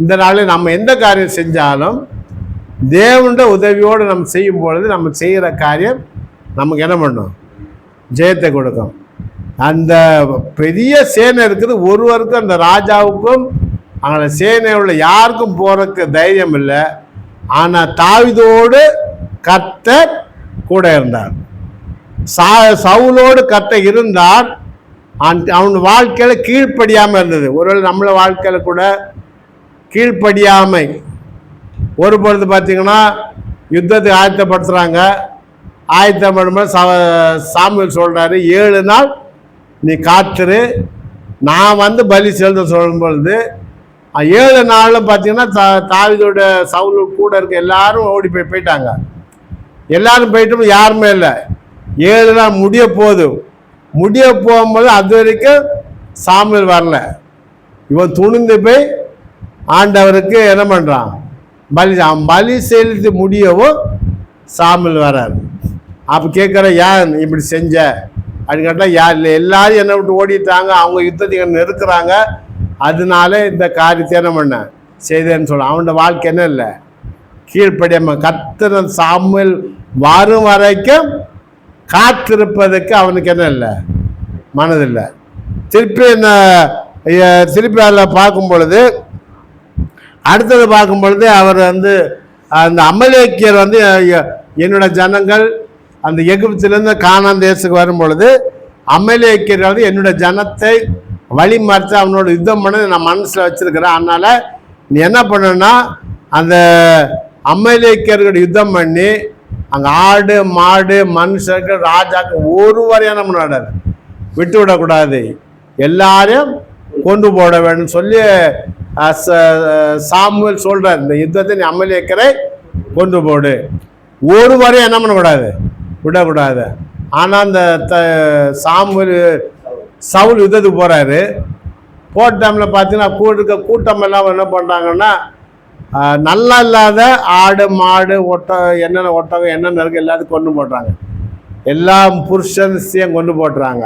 இந்த நாளில் நம்ம எந்த காரியம் செஞ்சாலும் தேவனுடைய உதவியோடு நம்ம செய்யும் பொழுது நம்ம செய்கிற காரியம் நமக்கு என்ன பண்ணும், ஜெயத்தை கொடுக்கும். அந்த பெரிய சேனை இருக்குது, ஒருவருக்கும் அந்த ராஜாவுக்கும் அங்கே சேனை உள்ள யாருக்கும் போகிறதுக்கு தைரியம் இல்லை. ஆனால் தாவீதோடு கர்த்தர் கூட இருந்தார். சவுலோடு கர்த்தர் இருந்தார். அவன் வாழ்க்கையில் கீழ்ப்படியாமல் இருந்தது. ஒருவேளை நம்மள வாழ்க்கையில் கூட கீழ்ப்படியாமை. ஒரு பொழுது பார்த்தீங்கன்னா யுத்தத்துக்கு ஆயத்தப்படுத்துகிறாங்க. ஆயத்தப்படும்போது சாமுவேல் சொல்கிறாரு, 7 நாள் நீ காத்துரு, நான் வந்து பலி செலுத்த சொல்லும் பொழுது 7 நாளும் பார்த்தீங்கன்னா தாவீதோட சவுல் கூட இருக்க எல்லாரும் ஓடி போயிட்டாங்க. எல்லாரும் போயிட்டு யாருமே இல்லை. 7 நாள் முடிய போகும்போது அது வரைக்கும் சாமுவேல் வரல. இவன் துணிந்து போய் ஆண்டவருக்கு என்ன பண்ணுறான், பலி செலுத்தி முடியவும் சாமுவேல் வராரு. அப்போ கேட்குற, ஏன் இப்படி செஞ்ச அப்படின்னு கேட்டால், யார் இல்லை, எல்லாரும் என்னை விட்டு ஓடிட்டாங்க, அவங்க யுத்தத்துக்கு நெருக்கிறாங்க, அதனால இந்த காரியத்தை என்ன பண்ண செய்தேன்னு சொல்ல. அவனோட வாழ்க்கை என்ன இல்லை, கீழ்ப்படியாம கர்த்தர் சாமுவேல் வரும் வரைக்கும் காத்திருப்பதுக்கு அவனுக்கு என்ன இல்லை, மனதில்லை. திருப்பி அதில் பார்க்கும் பொழுது, அடுத்தது பார்க்கும் பொழுது அவர் வந்து அந்த அமலேக்கியர் வந்து என்னோட ஜனங்கள் அந்த எகிப்திலிருந்து கானான் தேசத்துக்கு வரும் பொழுது அமலேக்கியர் வந்து என்னோட ஜனத்தை வழிமறித்து அவனோட யுத்தம் பண்ண நான் மனசில் வச்சிருக்கிறேன். அதனால நீ என்ன பண்ணணும்னா அந்த அமலேக்கியர்கள் யுத்தம் பண்ணி அங்கே ஆடு மாடு மனுஷர்கள் ராஜாக்கள் ஒருவரையும் நம்ம நடாது விட்டு விடக்கூடாது, எல்லாரையும் கொண்டு போட வேண்டும் சொல்லி சாமுவேல் சொல்றார். இந்த யுத்தத்தை நீ அமலேக்கியரை கொண்டு போடு, ஒருவரையும் என்ன பண்ணக்கூடாது, விடக்கூடாது. ஆனால் அந்த சவுல் யுத்தத்துக்கு போகிறாரு. போட்ட டைமில் பார்த்தீங்கன்னா கூட்டம் எல்லாம் என்ன பண்ணுறாங்கன்னா, நல்லா இல்லாத ஆடு மாடு ஒட்டகம் என்னென்ன இருக்குது எல்லாத்தையும் கொண்டு போடுறாங்க, எல்லா புருஷன்ஸையும் கொண்டு போட்டுறாங்க.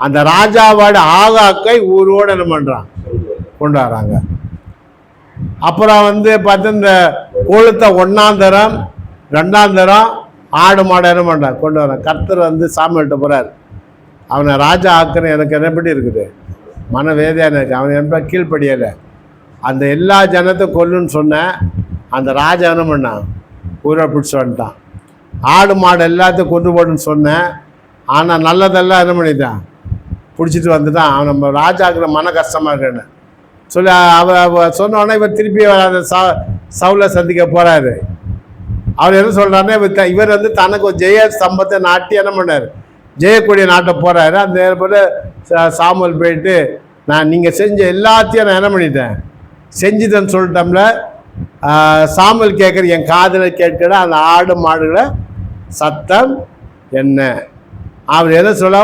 அந்த ராஜாவோட ஆகாக்கை ஊரோடு என்ன பண்ணுறான், கொண்டு வராங்க. அப்புறம் வந்து பார்த்து இந்த கொளுத்த 1ஆம் தரம் 2ஆம் தரம் ஆடு மாடு என்ன பண்ணுறான் கொண்டு வரான். கர்த்தர் வந்து சாமுவேல்கிட்ட போகிறார், அவனை ராஜா ஆக்குன்னு எனக்கு என்னப்படி இருக்குது, மன வேதையான இருக்குது, அவன் என்ன கீழ்ப்படியலை. அந்த எல்லா ஜனத்தை கொல்லுன்னு சொன்னேன். அந்த ராஜா என்ன பண்ணான், ஊரை பிடிச்சி வந்துட்டான். ஆடு மாடு எல்லாத்தையும் கொண்டு போடுன்னு சொன்னேன். ஆனால் நல்லதெல்லாம் என்ன பண்ணிட்டான், பிடிச்சிட்டு வந்துட்டான். அவன் நம்ம ராஜாக்குற மன கஷ்டமாக இருக்குன்னு சொல்லி அவ சொன்னோடனே இவர் திருப்பி சவுலை சந்திக்க போகிறாரு. அவர் என்ன சொல்கிறாருன்னா, இவர் வந்து தனக்கு ஒரு ஜெய ஸ்தம்பத்தை நாட்டி என்ன பண்ணார், ஜெயக்கூடிய நாட்டை போகிறாரு. அந்த நேரப்போல் சாமுவேல் போயிட்டு, நீங்கள் செஞ்ச எல்லாத்தையும் நான் என்ன பண்ணிட்டேன், செஞ்சுட்டேன்னு சொல்லிட்டோம்ல. சாமுவேல் கேட்குற, என் காதில் கேட்கிற அந்த ஆடு மாடுகளை சத்தம் என்ன? அவர் என்ன சொல்ல,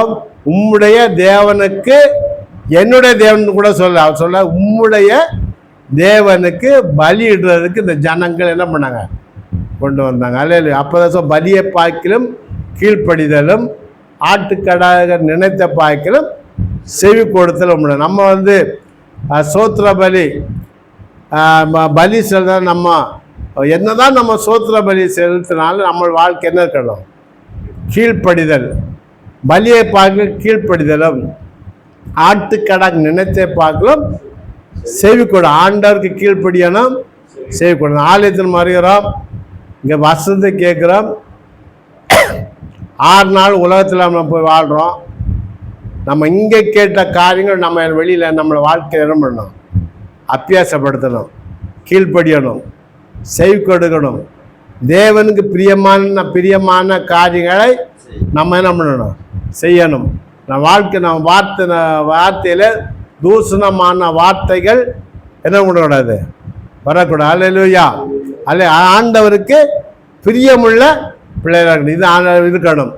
உம்முடைய தேவனுக்கு, என்னுடைய தேவன் கூட சொல்ல, அவர் சொல்ல, உம்முடைய தேவனுக்கு பலியிடுறதுக்கு இந்த ஜனங்கள் என்ன பண்ணாங்க, கொண்டு வந்தாங்க. அல்ல அப்போதான் பலியை பாய்க்கிலும் கீழ்ப்படிதலும், ஆட்டுக்கடாக நினைத்த பாய்க்கிலும் செவி கொடுத்தலும். நம்ம வந்து சோத்திர பலி செலுத்த, நம்ம என்னதான் நம்ம சோத்திர பலி செலுத்தினாலும் நம்ம வாழ்க்கை என்ன இருக்கணும், கீழ்ப்படிதல். பலியை பார்க்க கீழ்ப்படிதலும், ஆட்டுக்கடாக நினைத்த பார்க்கலும் செவி கொடு. ஆண்டவருக்கு கீழ்ப்படியணும், செவி கொடுக்கணும். ஆலயத்தில் மறுகிறோம், இங்கே வசதி கேட்குறோம். 6 நாள் உலகத்தில் நம்ம போய் வாழ்கிறோம். நம்ம இங்கே கேட்ட காரியங்கள் நம்ம வெளியில் நம்மளை வாழ்க்கை என்ன பண்ணணும், அபியாசப்படுத்தணும், கீழ்ப்படியணும், செவி கொடுக்கணும். தேவனுக்கு பிரியமான காரியங்களை நம்ம என்ன பண்ணணும், செய்யணும். நம்ம வார்த்தையில் தூஷணமான வார்த்தைகள் என்ன பண்ணக்கூடாது, வரக்கூடாது. அல்லேலூயா. ஆண்டவருக்கு பிரியமுள்ள பிள்ளைகள் இது இருக்கணும்.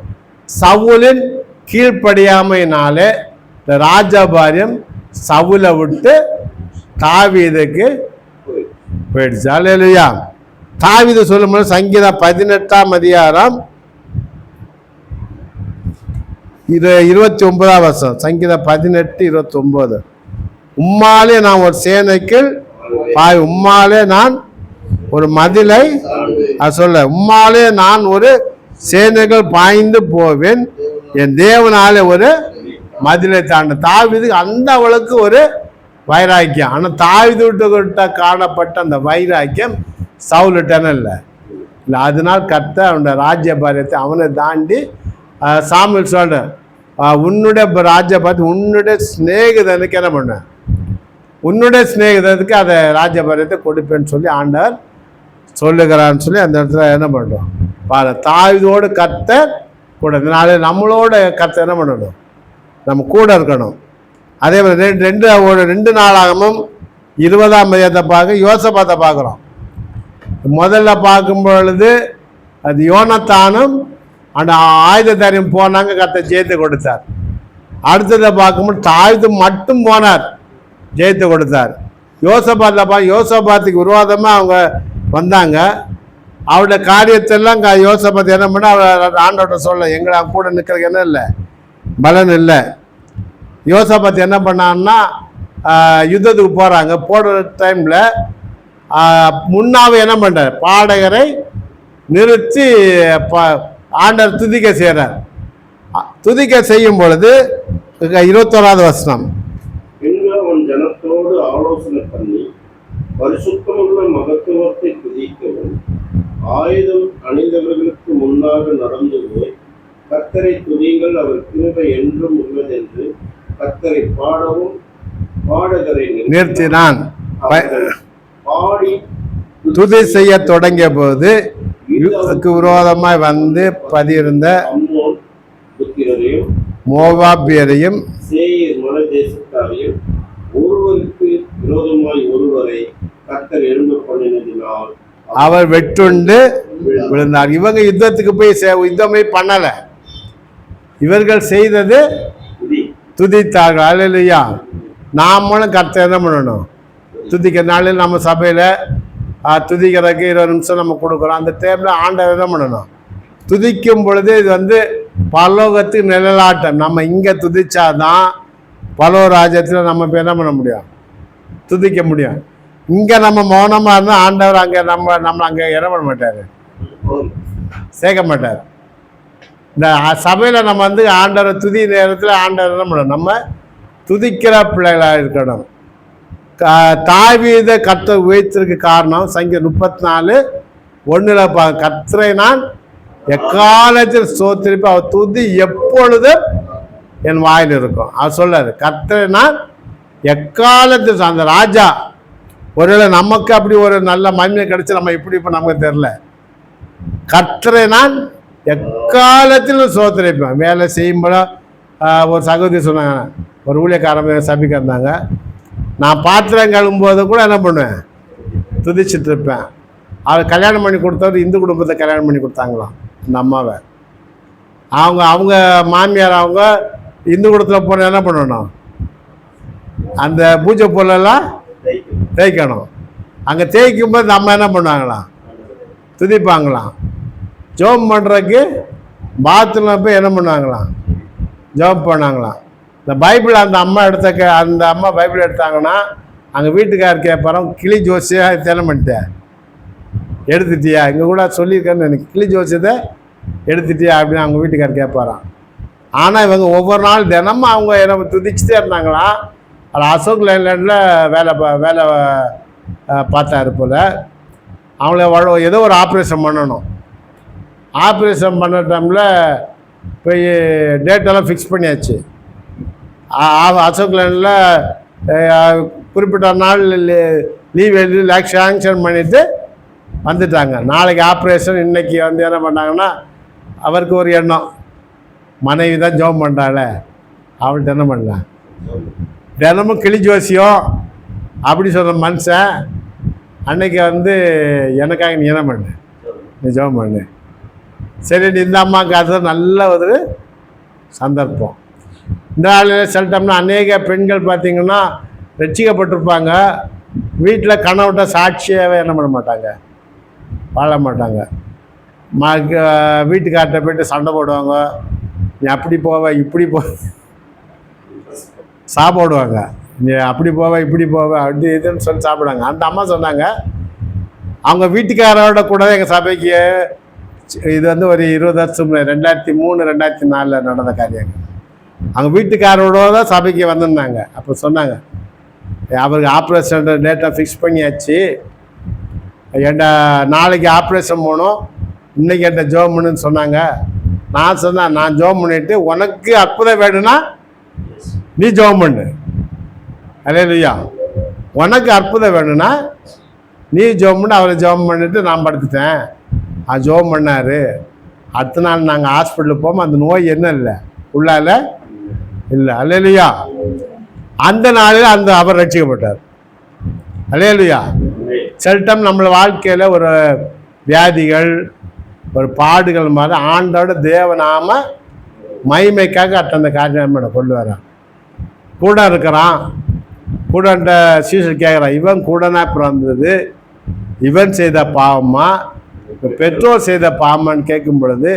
சவுலின் கீழ்ப்படியாமையினாலே இந்த ராஜபாரியம் சவுலை விட்டு தாவீதுக்கு போயிடுச்சு. அல்லேலூயா. தாவீது சொல்லும்போது சங்கீதம் 18ஆம் அதிகாரம் 29ஆம் வசனம். சங்கீதம் 18:29. உம்மாலே நான் ஒரு சேனைக்கு உம்மாலே நான் ஒரு மதிலை சொல்ல, உம்மாலே நான் ஒரு சேனைகள் பாய்ந்து போவேன், என் தேவனாலே ஒரு மதிலை தாண்ட. தாவீதுக்கு அந்த அவளுக்கு ஒரு வைராக்கியம். ஆனால் தாவீது விட்டு காணப்பட்ட அந்த வைராக்கியம் சவுல்கிட்டன இல்லை. அதனால் கர்த்தர் அவனுடைய ராஜ்யபாரியத்தை அவனை தாண்டி சாமுவேல் சொல்ற, உன்னுடைய ராஜ்யபாரியத்தை உன்னுடைய சிநேகிதனுக்கு என்ன பண்ண, உன்னுடைய சிநேகிதனுக்கு அதை ராஜ்யபாரியத்தை கொடுப்பேன்னு சொல்லி ஆண்டவர் சொல்லுகிறான்னு சொல்லி அந்த இடத்துல என்ன பண்ணுறோம் பாரு. தாவீதோடு கர்த்தர் கூட, இதனால நம்மளோட கர்த்தர் என்ன பண்ணணும், நம்ம கூட இருக்கணும். அதே மாதிரி 2 நாளாகமும் 20ஆம் அதிகாரத்தை பார்க்க யோசபாத்தை பார்க்குறோம். முதல்ல பார்க்கும் பொழுது அது யோனத்தானும் அந்த ஆயுததாரியும் போனாங்க, கர்த்தர் ஜெயத்தை கொடுத்தார். அடுத்ததை பார்க்கும்போது தாவீது மட்டும் போனார், ஜெயத்தை கொடுத்தார். யோசபாத்துக்கு விரோதமாக அவங்க வந்தாங்க. அவருடைய காரியத்தெல்லாம் யோசபாத் என்ன பண்ண, ஆண்டோட்ட சொல்ல, எங்களை கூட நிற்கிறதுக்கு என்ன இல்லை, பலன் இல்லை. யோசபாத் என்ன பண்ணான்னா, யுத்தத்துக்கு போகிறாங்க. போடுற டைமில் முன்னாவே என்ன பண்ணுறார், பாடகரை நிறுத்தி ஆண்டவர் துதிக்க செய்கிறார். துதிக்க செய்யும் பொழுது 21ஆவது வசனம், ஜனத்தோடு ஆலோசனை பண்ணி பரிசுத்தமுள்ள மகத்துவத்தை துதிக்கவும், ஆயுதம் அணிந்தவர்களுக்கு முன்னாக நடந்து போய் கர்த்தரை துதியுங்கள், அவர் கிருபை என்றும் உள்ளதென்று கர்த்தரை பாடவும் பாடகரை நிறுத்தினான். பாடி துதி செய்ய தொடங்கிய போது விரோதமாய் வந்து பதியிருந்த மோவாபியரையும் சேயீர் மலை தேசத்தாரையும் ஒருவருக்கு விரோதமாய் ஒருவரை கர்த்தர் எழுந்து பண்ணினதினால் அவர் வெட்டுண்டு விழுந்தார். இவங்க யுத்தத்துக்கு போய் யுத்தமே பண்ணல, இவர்கள் செய்தது துதித்தார்கள். அல்லேலூயா. நாமளும் கர்த்தர் என்ன பண்ணணும், துதிக்கிற நாளில் நம்ம சபையில் துதிக்கிறதுக்கு 20 நிமிஷம் நம்ம கொடுக்குறோம். அந்த டைமில் ஆண்டவர் என்ன பண்ணணும், துதிக்கும் பொழுது இது வந்து பரலோகத்துக்கு நிழலாட்டம். நம்ம இங்கே துதிச்சாதான் பரலோக ராஜ்யத்தில் நம்ம இப்போ என்ன பண்ண முடியும், துதிக்க முடியும். இங்கே நம்ம மௌனமாக இருந்தால் ஆண்டவர் அங்கே நம்ம அங்கே என்ன பண்ண மாட்டார், சேர்க்க மாட்டார். இந்த சபையில் நம்ம வந்து ஆண்டவரை துதி நேரத்தில் ஆண்டவர் என்ன பண்ணணும், நம்ம துதிக்கிற பிள்ளைகளாக இருக்கணும். தாவீதை கர்த்தர் உயர்த்திற்கு காரணம் சங்கீதம் 34 1 கர்த்தரை நான் எக்காலத்தில் ஸ்தோத்திரிப்பு, அவர் துதி எப்பொழுதும் என் வாயில் இருக்கும். அவர் சொல்றாரு, கர்த்தரை நான் எக்காலத்தில். அந்த ராஜா ஒருவேளை நமக்கு அப்படி ஒரு நல்ல மகிமை கிடைச்சி நம்ம இப்படி இப்போ நமக்கு தெரில. கர்த்தரை நான் எக்காலத்திலும் ஸ்தோத்திரிப்பேன். வேலை செய்யும்போது ஒரு சகோதரி சொன்னாங்க, ஒரு ஊழியக்காரங்க சபைக்கு இருந்தாங்க, நான் பாத்திரம் கழுவும்போது கூட என்ன பண்ணுவேன், துதிச்சுட்டு இருப்பேன். அவர் கல்யாணம் பண்ணி கொடுத்தவர் இந்து குடும்பத்தை கல்யாணம் பண்ணி கொடுத்தாங்களாம் அந்த அம்மாவை. அவங்க மாமியார் அவங்க இந்து குடும்பத்தில் போன என்ன பண்ணணும், அந்த பூஜை பொருளெல்லாம் தேய்க்கணும். அங்கே தேய்க்கும் போது நம்ம என்ன பண்ணுவாங்களாம், துதிப்பாங்களாம். ஜோம் பண்ணுறதுக்கு பாத்ரூமில் போய் என்ன பண்ணுவாங்களாம், ஜோம் பண்ணாங்களாம். இந்த பைபிள் அந்த அம்மா பைபிள் எடுத்தாங்கன்னா அங்கே வீட்டுக்கார் கேட்பாரோம், கிளி ஜோசியா தெரிய பண்ணிட்டேன் எடுத்துட்டியா, இங்கே கூட சொல்லியிருக்கேன்னு எனக்கு, கிளி ஜோசியத்தை எடுத்துட்டியா அப்படின்னு அவங்க வீட்டுக்கார் கேட்பாராம். ஆனால் இவங்க ஒவ்வொரு நாள் தினமும் அவங்க என்ன துதிச்சுட்டே இருந்தாங்களாம். அது அசோக் லைலாண்டில் வேலை பார்த்தாரு போல். அவங்கள ஏதோ ஒரு ஆப்ரேஷன் பண்ணணும். ஆப்ரேஷன் பண்ண டைமில் போய் டேட்டெல்லாம் ஃபிக்ஸ் பண்ணியாச்சு. அசோக் லைனில் குறிப்பிட்ட நாள் லீவ் எழுதி சாங்ஷன் பண்ணிவிட்டு வந்துட்டாங்க. நாளைக்கு ஆப்ரேஷன். இன்றைக்கி வந்து என்ன பண்ணாங்கன்னா, அவருக்கு ஒரு எண்ணம், மனைவி தான் ஜோம் பண்ணுறாள், அவள்கிட்ட என்ன பண்ணலாம், தினமும் கிளி ஜோசியம் அப்படி சொல்கிற மனுஷன் அன்னைக்கு வந்து எனக்காக நீ என்ன பண்ணு, நீ ஜோம் பண்ணு. சரி, இந்த அம்மாவுக்கு அது நல்ல ஒரு சந்தர்ப்பம். இந்த நாளில் சில டைம்னா அநேக பெண்கள் பார்த்திங்கன்னா ரட்சிக்கப்பட்டிருப்பாங்க, வீட்டில் கணவன்கிட்ட சாட்சியாகவே என்ன பண்ண மாட்டாங்க, வாழ மாட்டாங்க. வீட்டுக்கார்ட்ட போய்ட்டு சண்டை போடுவாங்க, நீ அப்படி போவ இப்படி சாப்பிடுவாங்க, நீ அப்படி போவ இப்படி போவ அப்படி இதுன்னு சொல்லி சாப்பிடுவாங்க. அந்த அம்மா சொன்னாங்க, அவங்க வீட்டுக்காரோட கூட எங்கள் சபைக்கு, இது வந்து ஒரு 20 வருஷம் 2003 2004 நடந்த காரியங்க. அவங்க வீட்டுக்காரோட தான் சபைக்கு வந்திருந்தாங்க. அப்போ சொன்னாங்க, அவருக்கு ஆப்ரேஷன் டேட்டை ஃபிக்ஸ் பண்ணியாச்சு, ஏன்டா நாளைக்கு ஆப்ரேஷன் போகணும், இன்றைக்கி என்கிட்ட ஜோம் பண்ணுன்னு சொன்னாங்க. நான் சொன்னேன், நான் ஜோம் பண்ணிவிட்டு உனக்கு அற்புதம் வேணும்னா நீ ஜோம் பண்ணு. அல்லேலூயா. உனக்கு அற்புதம் வேணும்னா நீ ஜோம் பண்ணு. அவரை ஜோம் பண்ணிவிட்டு நான் படுத்துட்டேன். ஜோம் பண்ணார். அடுத்த நாள் நாங்கள் ஹாஸ்பிட்டலுக்கு போவோம், அந்த நோய் என்ன இல்லை, உள்ளால இல்லை. அல்லேலூயா. அந்த நாளில் அவர் ரட்சிக்கப்பட்டார். அல்லேலூயா. சில டைம் நம்மள வாழ்க்கையில் ஒரு வியாதிகள், ஒரு பாடுகள் மாதிரி ஆண்டோட தேவநாம மகிமைக்காக அந்த காரியம் கொண்டு வரான். கூட இருக்கிறான், கூடன்ற சீசர் கேட்குறான், இவன் கூடனா பிறந்தது, இவன் செய்த பாவமா பெற்றோர் செய்த பாவமான்னு கேட்கும் பொழுது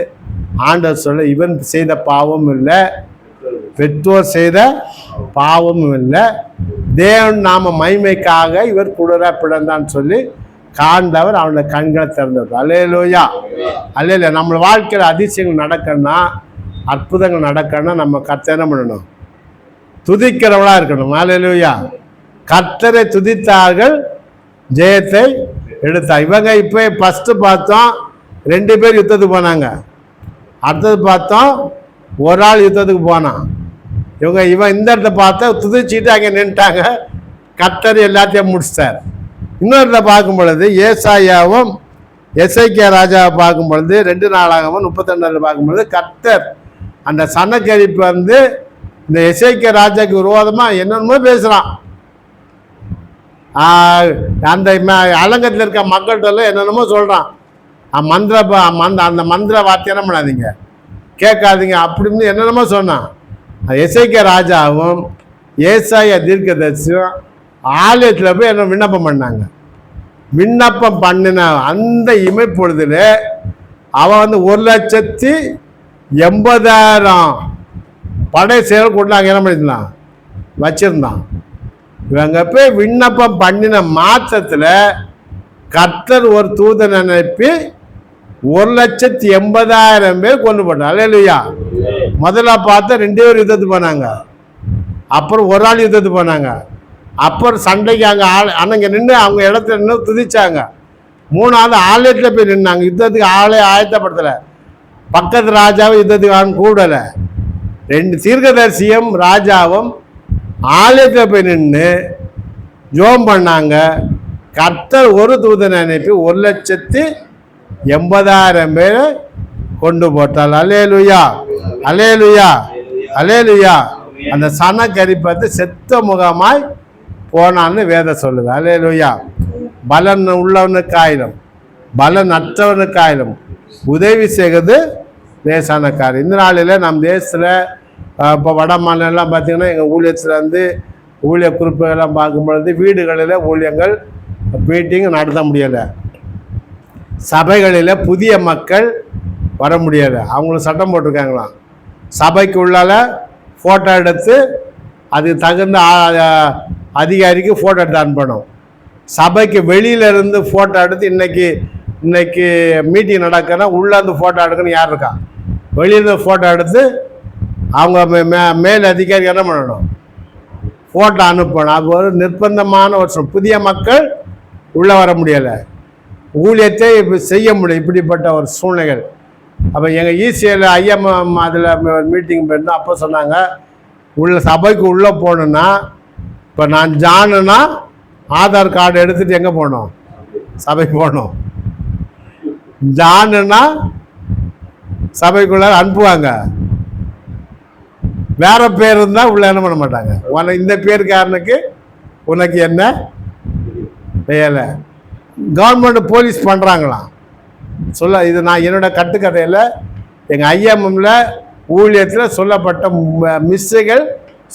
ஆண்டவர் சொல்ல, இவன் செய்த பாவம் இல்லை, பெற்றோர் செய்த பாவமும் இல்லை, தேவன் நாம மகிமைக்காக இவர் கூடரா பிறந்தான்னு சொல்லி காண்டவர் அவனோட கண்களை திறந்தவர். அல்லேலூயா. அல்லேலூயா. நம்ம வாழ்க்கையில் அதிசயங்கள் நடக்கணும்னா, அற்புதங்கள் நடக்கணும்னா நம்ம கர்த்தரை என்ன பண்ணணும், துதிக்கிறவளா இருக்கணும். அல்லேலூயா. கர்த்தரை துதித்தார்கள், ஜெயத்தை எடுத்தார். இவங்க இப்போ ஃபஸ்ட்டு பார்த்தோம் 2 பேர் யுத்தத்துக்கு போனாங்க. அடுத்தது பார்த்தோம் ஒரு ஆள் யுத்தத்துக்கு போனான். இவன் இந்த இடத்த பார்த்தா துதிச்சுட்டு அங்கே நின்ட்டாங்க. கர்த்தர் எல்லாத்தையும் முடிச்சிட்டார். இன்னொரு இடத்த பார்க்கும் பொழுது ஏசாயாவும் எசேக்கியா ராஜாவை பார்க்கும் பொழுது 2 நாளாகவும் 32 பார்க்கும் பொழுது கர்த்தர் அந்த சனக்கரிப்பு வந்து இந்த எசேக்கியா ராஜாவுக்கு விரோதமாக என்னென்னமோ பேசுகிறான். அந்த அலங்கத்தில் இருக்க மக்கள்கிட்ட என்னென்னமோ சொல்கிறான். அந்த மந்திர வார்த்தை என்ன பண்ணாதீங்க, கேட்காதீங்க அப்படின்னு என்னென்னமோ சொன்னான். எசேக்கியா ராஜாவும் ஏசாயா தீர்க்கதரிசியும் ஆலயத்தில் போய் என்ன விண்ணப்பம் பண்ணாங்க. விண்ணப்பம் பண்ணின அந்த இமைப்பொழுதுல அவன் வந்து 1,80,000 படை செயல் கொண்டு அங்கே என்ன பண்ணிருந்தான், வச்சிருந்தான். இவங்க போய் விண்ணப்பம் பண்ணின மாற்றத்தில் கர்த்தர் ஒரு தூதன் அனுப்பி 1,80,000 பேர் கொண்டு போட்டார். அல்லேலூயா. முதல்ல பார்த்தா 2 பேர் யுத்தத்துக்கு போனாங்க, அப்புறம் ஒரு ஆள் யுத்தத்துக்கு போனாங்க, அப்புறம் சண்டைக்கு அங்கே அண்ணங்க நின்று அவங்க இடத்துல நின்று துதிச்சாங்க. மூணாவது ஆலயத்தில் போய் நின்னாங்க. யுத்தத்துக்கு ஆளே ஆயத்தப்படுத்தலை. பக்கத்து ராஜாவும் யுத்தத்துக்கு கூடலை. 2 தீர்க்கதரிசியும் ராஜாவும் ஆலயத்தில் போய் நின்று ஜோம் பண்ணாங்க. கர்த்தர் ஒரு தூதனை அனுப்பி 1,80,000 பேரை கொண்டு போட்டாள். அல்லேலூயா, அல்லேலூயா, அல்லேலூயா. அந்த சனக்கரிப்பத்து செத்த முகமாய் போனான்னு வேதம் சொல்லுது. அல்லேலூயா. பலன் உள்ளவனுக்கு ஆயிலும் பலன் அற்றவனுக்கு ஆயிலும் உதவி செய்வது லேசான காரியம். இந்த நாளில் நம் தேசத்தில் இப்போ வட மாநிலம்லாம் பார்த்திங்கன்னா எங்கள் ஊழியத்தில் வந்து ஊழிய குறிப்புகள்லாம் பார்க்கும்பொழுது வீடுகளில் ஊழியங்கள் மீட்டிங் நடத்த முடியலை. சபைகளில் புதிய மக்கள் வர முடியலை. அவங்களுக்கு சட்டம் போட்டிருக்காங்களாம், சபைக்கு உள்ளால் ஃபோட்டோ எடுத்து அதுக்கு தகுந்த அதிகாரிக்கு ஃபோட்டோ எடுத்து அனுப்பணும். சபைக்கு வெளியிலேருந்து ஃபோட்டோ எடுத்து இன்னைக்கு மீட்டிங் நடக்குன்னா உள்ளேருந்து ஃபோட்டோ எடுக்கணும். யார் இருக்கா? வெளியிலேருந்து ஃபோட்டோ எடுத்து அவங்க மேல் அதிகாரி என்ன பண்ணணும்? ஃபோட்டோ அனுப்பணும். அது ஒரு நிர்பந்தமான ஒரு புதிய மக்கள் உள்ளே வர முடியலை. ஊழியத்தை இப்போ செய்ய முடியும் இப்படிப்பட்ட ஒரு சூழ்நிலைகள். அப்போ எங்கள் ஈசியில் ஐஎம்எம் அதில் மீட்டிங் போயிருந்தோம். அப்போ சொன்னாங்க, சபைக்கு உள்ளே போகணுன்னா இப்போ நான் ஜானுன்னா ஆதார் கார்டு எடுத்துகிட்டு எங்கே போகணும்? சபைக்கு போகணும். ஜானுன்னா சபைக்குள்ள அனுப்புவாங்க. வேற பேர் இருந்தால் உள்ள என்ன பண்ண மாட்டாங்க. உனக்கு இந்த பேருக்காரனுக்கு உனக்கு என்ன வேலை? கவர்மெண்ட் போலீஸ் பண்ணுறாங்களாம். இது நான் என்னோட கட்டுக்கதையில் எங்கள் ஐஎம்எம்ல ஊழியத்தில் சொல்லப்பட்ட மிஸ்ஸுகள்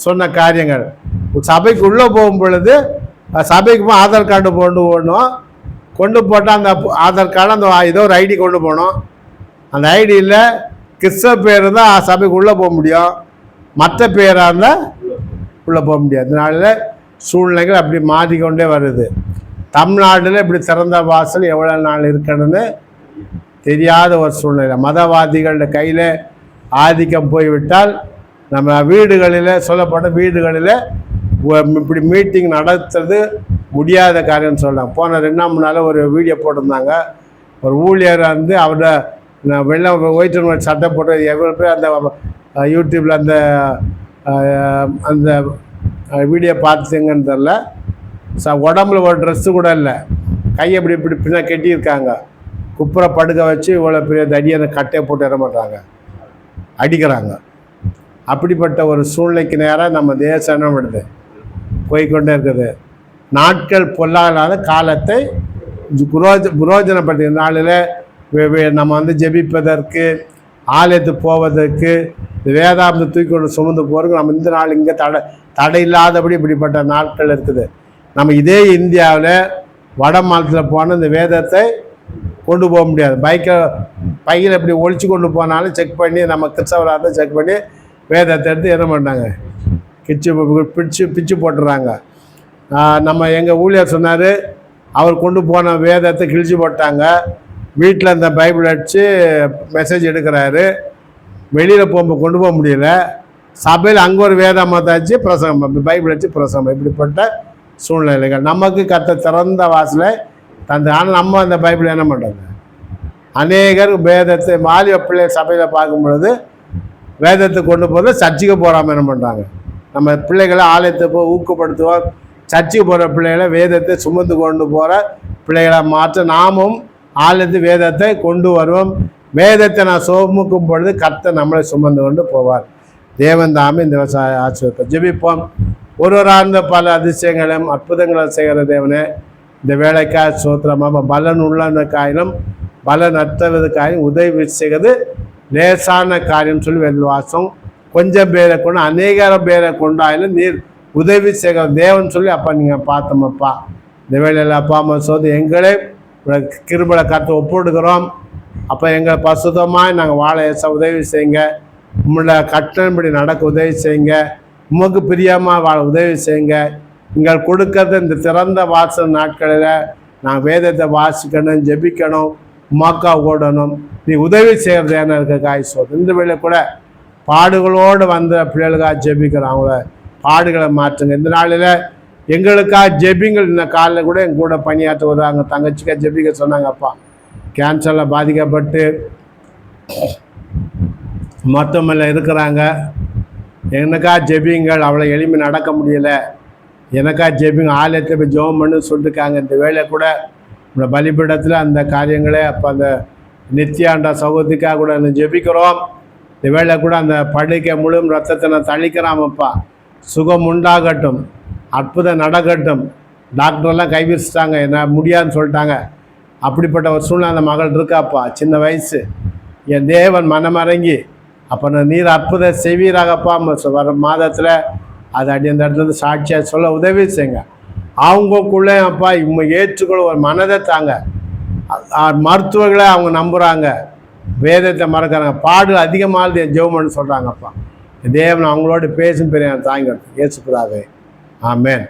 சொன்ன காரியங்கள். சபைக்கு உள்ளே போகும் பொழுது சபைக்கு ஆதார் கார்டு கொண்டு போட்டால் அந்த ஆதார் கார்டு அந்த ஏதோ ஒரு ஐடி கொண்டு போகணும். அந்த ஐடியில் கிறிஸ்தவ பேர் தான் சபைக்கு உள்ளே போக முடியும், மற்ற பேராக இருந்தால் உள்ளே போக முடியாது. அதனால சூழ்நிலைகள் அப்படி மாறிக்கொண்டே வருது. தமிழ்நாட்டில் இப்படி திறந்த வாசல் எவ்வளோ நாள் இருக்கணும்னு தெரியாத ஒரு சூழ்நிலை. மதவாதிகளோட கையில் ஆதிக்கம் போய்விட்டால் நம்ம வீடுகளில் சொல்லப்பட்ட வீடுகளில் இப்படி மீட்டிங் நடத்துறது முடியாத காரியம்னு சொல்லலாம். போன 2 நாள் ஒரு வீடியோ போட்டிருந்தாங்க. ஒரு ஊழியர் வந்து அவரோட வெள்ளம் ஒயிட் அண்ட் ஒயிட் சட்டை போட்டு எவ்வளோ பேர் அந்த யூடியூப்பில் அந்த வீடியோ பார்த்துங்கன்னு தெரில. உடம்புல ஒரு ட்ரெஸ்ஸு கூட இல்லை, கையை இப்படி பின்ன கட்டியிருக்காங்க. குப்புரை படுக்க வச்சு இவ்வளோ பெரிய தடியை கட்டையை போட்டு இற மாட்டாங்க, அடிக்கிறாங்க. அப்படிப்பட்ட ஒரு சூழ்நிலைக்கு நேராக நம்ம தேசம் என்ன பண்ணுது? போய்கொண்டே இருக்குது. நாட்கள் பொல்லாத காலத்தை புரோஜனப்படுத்த நாளில் நம்ம வந்து ஜெபிப்பதற்கு, ஆலயத்துக்கு போவதற்கு, வேதாந்தத்தை தூக்கி கொண்டு சுமந்து போகிறதுக்கு நம்ம இந்த நாள் இங்கே தடை இல்லாதபடி இப்படிப்பட்ட நாட்கள் இருக்குது. நம்ம இதே இந்தியாவில் வட மாநிலத்தில் போனால் இந்த வேதத்தை கொண்டு போக முடியாது. பையில் இப்படி ஒழிச்சு கொண்டு போனாலும் செக் பண்ணி, நம்ம கிறிஸ்தவராக இருந்தால் செக் பண்ணி வேதத்தை எடுத்து என்ன பண்ணாங்க? பிச்சு போட்டுறாங்க. நம்ம எங்கள் ஊழியர் சொன்னார், அவர் கொண்டு போன வேதத்தை கிழிச்சு போட்டாங்க. வீட்டில் இந்த பைபிள் அடித்து மெசேஜ் எடுக்கிறாரு. வெளியில் போகும்போது கொண்டு போக முடியல. சபையில் அங்கே ஒரு வேதமாத்தாச்சு பிரசங்கம், பைபிள் அடித்து பிரசங்கம். இப்படிப்பட்ட சூழ்நிலைகள் நமக்கு திறந்த வாசலை தந்து. ஆனால் நம்ம அந்த பைபிள் என்ன பண்ணுறாங்க? அநேகர் வேதத்தை மாலிய பிள்ளை சபையில் பார்க்கும் பொழுது வேதத்தை கொண்டு போகிறது சர்ச்சுக்கு போகாமல் என்ன பண்ணுறாங்க? நம்ம பிள்ளைகளை ஆலயத்தை போய் ஊக்கப்படுத்துவோம். சர்ச்சுக்கு போகிற பிள்ளைகளை வேதத்தை சுமந்து கொண்டு போகிற பிள்ளைகளை மாற்ற நாமும் ஆலயத்து வேதத்தை கொண்டு வருவோம். வேதத்தை நான் சுமக்கும் பொழுது கர்த்தர் நம்மளை சுமந்து கொண்டு போவார். தேவன் தாமே இந்த விவசாய ஆசீர்வாதத்தை ஜெபிப்போம். ஒருவரார்ந்த பல அதிசயங்களும் அற்புதங்களும் செய்கிற தேவனே, இந்த வேலைக்காய் சோத்திரமாக பலன் உள்ளவனுக்காயிலும் பலன் அற்றவதுக்காயும் உதவி செய்கிறது லேசான காரியம் சொல்லி வெல்வாசம். கொஞ்சம் பேரை கொண்டு அநேகரம் பேரை கொண்டாயிலும் நீர் உதவி செய்கிற தேவன் சொல்லி அப்போ நீங்கள் பார்த்தோமப்பா. இந்த வேலையில் அப்பா அம்மா சோது எங்களே கிருபலை கருத்தை ஒப்புடுக்கிறோம். அப்போ எங்களை பசுதமாக நாங்கள் வாழ உதவி செய்யுங்க. உங்களோட கட்டணப்படி நடக்க உதவி செய்யுங்க. உமக்கு பிரியமாக வாழ உதவி செய்யுங்க. நீங்கள் கொடுக்கறது இந்த திறந்த வாசல் நாட்களில் நான் வேதத்தை வாசிக்கணும், ஜெபிக்கணும், உமாக்கா ஓடணும். நீ உதவி செய்கிறது என்ன இருக்க காய் சோது. இந்த வேலை கூட பாடுகளோடு வந்த பிள்ளைகளுக்காக ஜெபிக்கிறோம். அவங்கள பாடுகளை மாற்றுங்க. இந்த நாளில் எங்களுக்காக ஜெபிங்கள். இந்த காலையில் கூட எங்க கூட பணியாற்ற வருவாங்க, தங்கச்சிக்காக ஜெபிக்க சொன்னாங்கப்பா. கேன்சரில் பாதிக்கப்பட்டு மொத்தமில் இருக்கிறாங்க. எனக்கா ஜெபிங்கள், அவளை எளிமை நடக்க முடியலை, எனக்கா ஜெபிங்க, ஆலயத்தில் போய் ஜெபம் பண்ணு சொல்லியிருக்காங்க. இந்த வேலை கூட இந்த பலிபீடத்தில் அந்த காரியங்களே அப்போ அந்த நித்யாண்ட சகோதரிக்காக கூட ஜெபிக்கிறோம். இந்த வேலை கூட அந்த படுக்கை முழுவதும் ரத்தத்தை நான் தளிக்கிறாமப்பா. சுகம் உண்டாகட்டும், அற்புதம் நடக்கட்டும். டாக்டரெல்லாம் கைவிரிச்சிட்டாங்க, என்ன முடியாதுன்னு சொல்லிட்டாங்க. அப்படிப்பட்ட ஒரு சூழ்நிலை அந்த மகள் இருக்காப்பா, சின்ன வயசு. என் தேவன் மனமறங்கி அப்போ நான் நீர் அற்புதம் செய்வீராகப்பா. வர மாதத்தில் அது அடி அந்த இடத்துல சாட்சியாக சொல்ல உதவி செய்யுங்க. அவங்களுக்குள்ளே அப்பா இவங்க ஏற்றுக்கொள்ள ஒரு மனதை தாங்க. மருத்துவர்களை அவங்க நம்புகிறாங்க, வேதத்தை மறக்கிறாங்க, பாடு அதிகமானது என் ஜெபம்னு சொல்கிறாங்கப்பா. தேவன் அவங்களோட பேசும் பெரிய தாங்க இயேசுக்குதாவே. ஆமென்.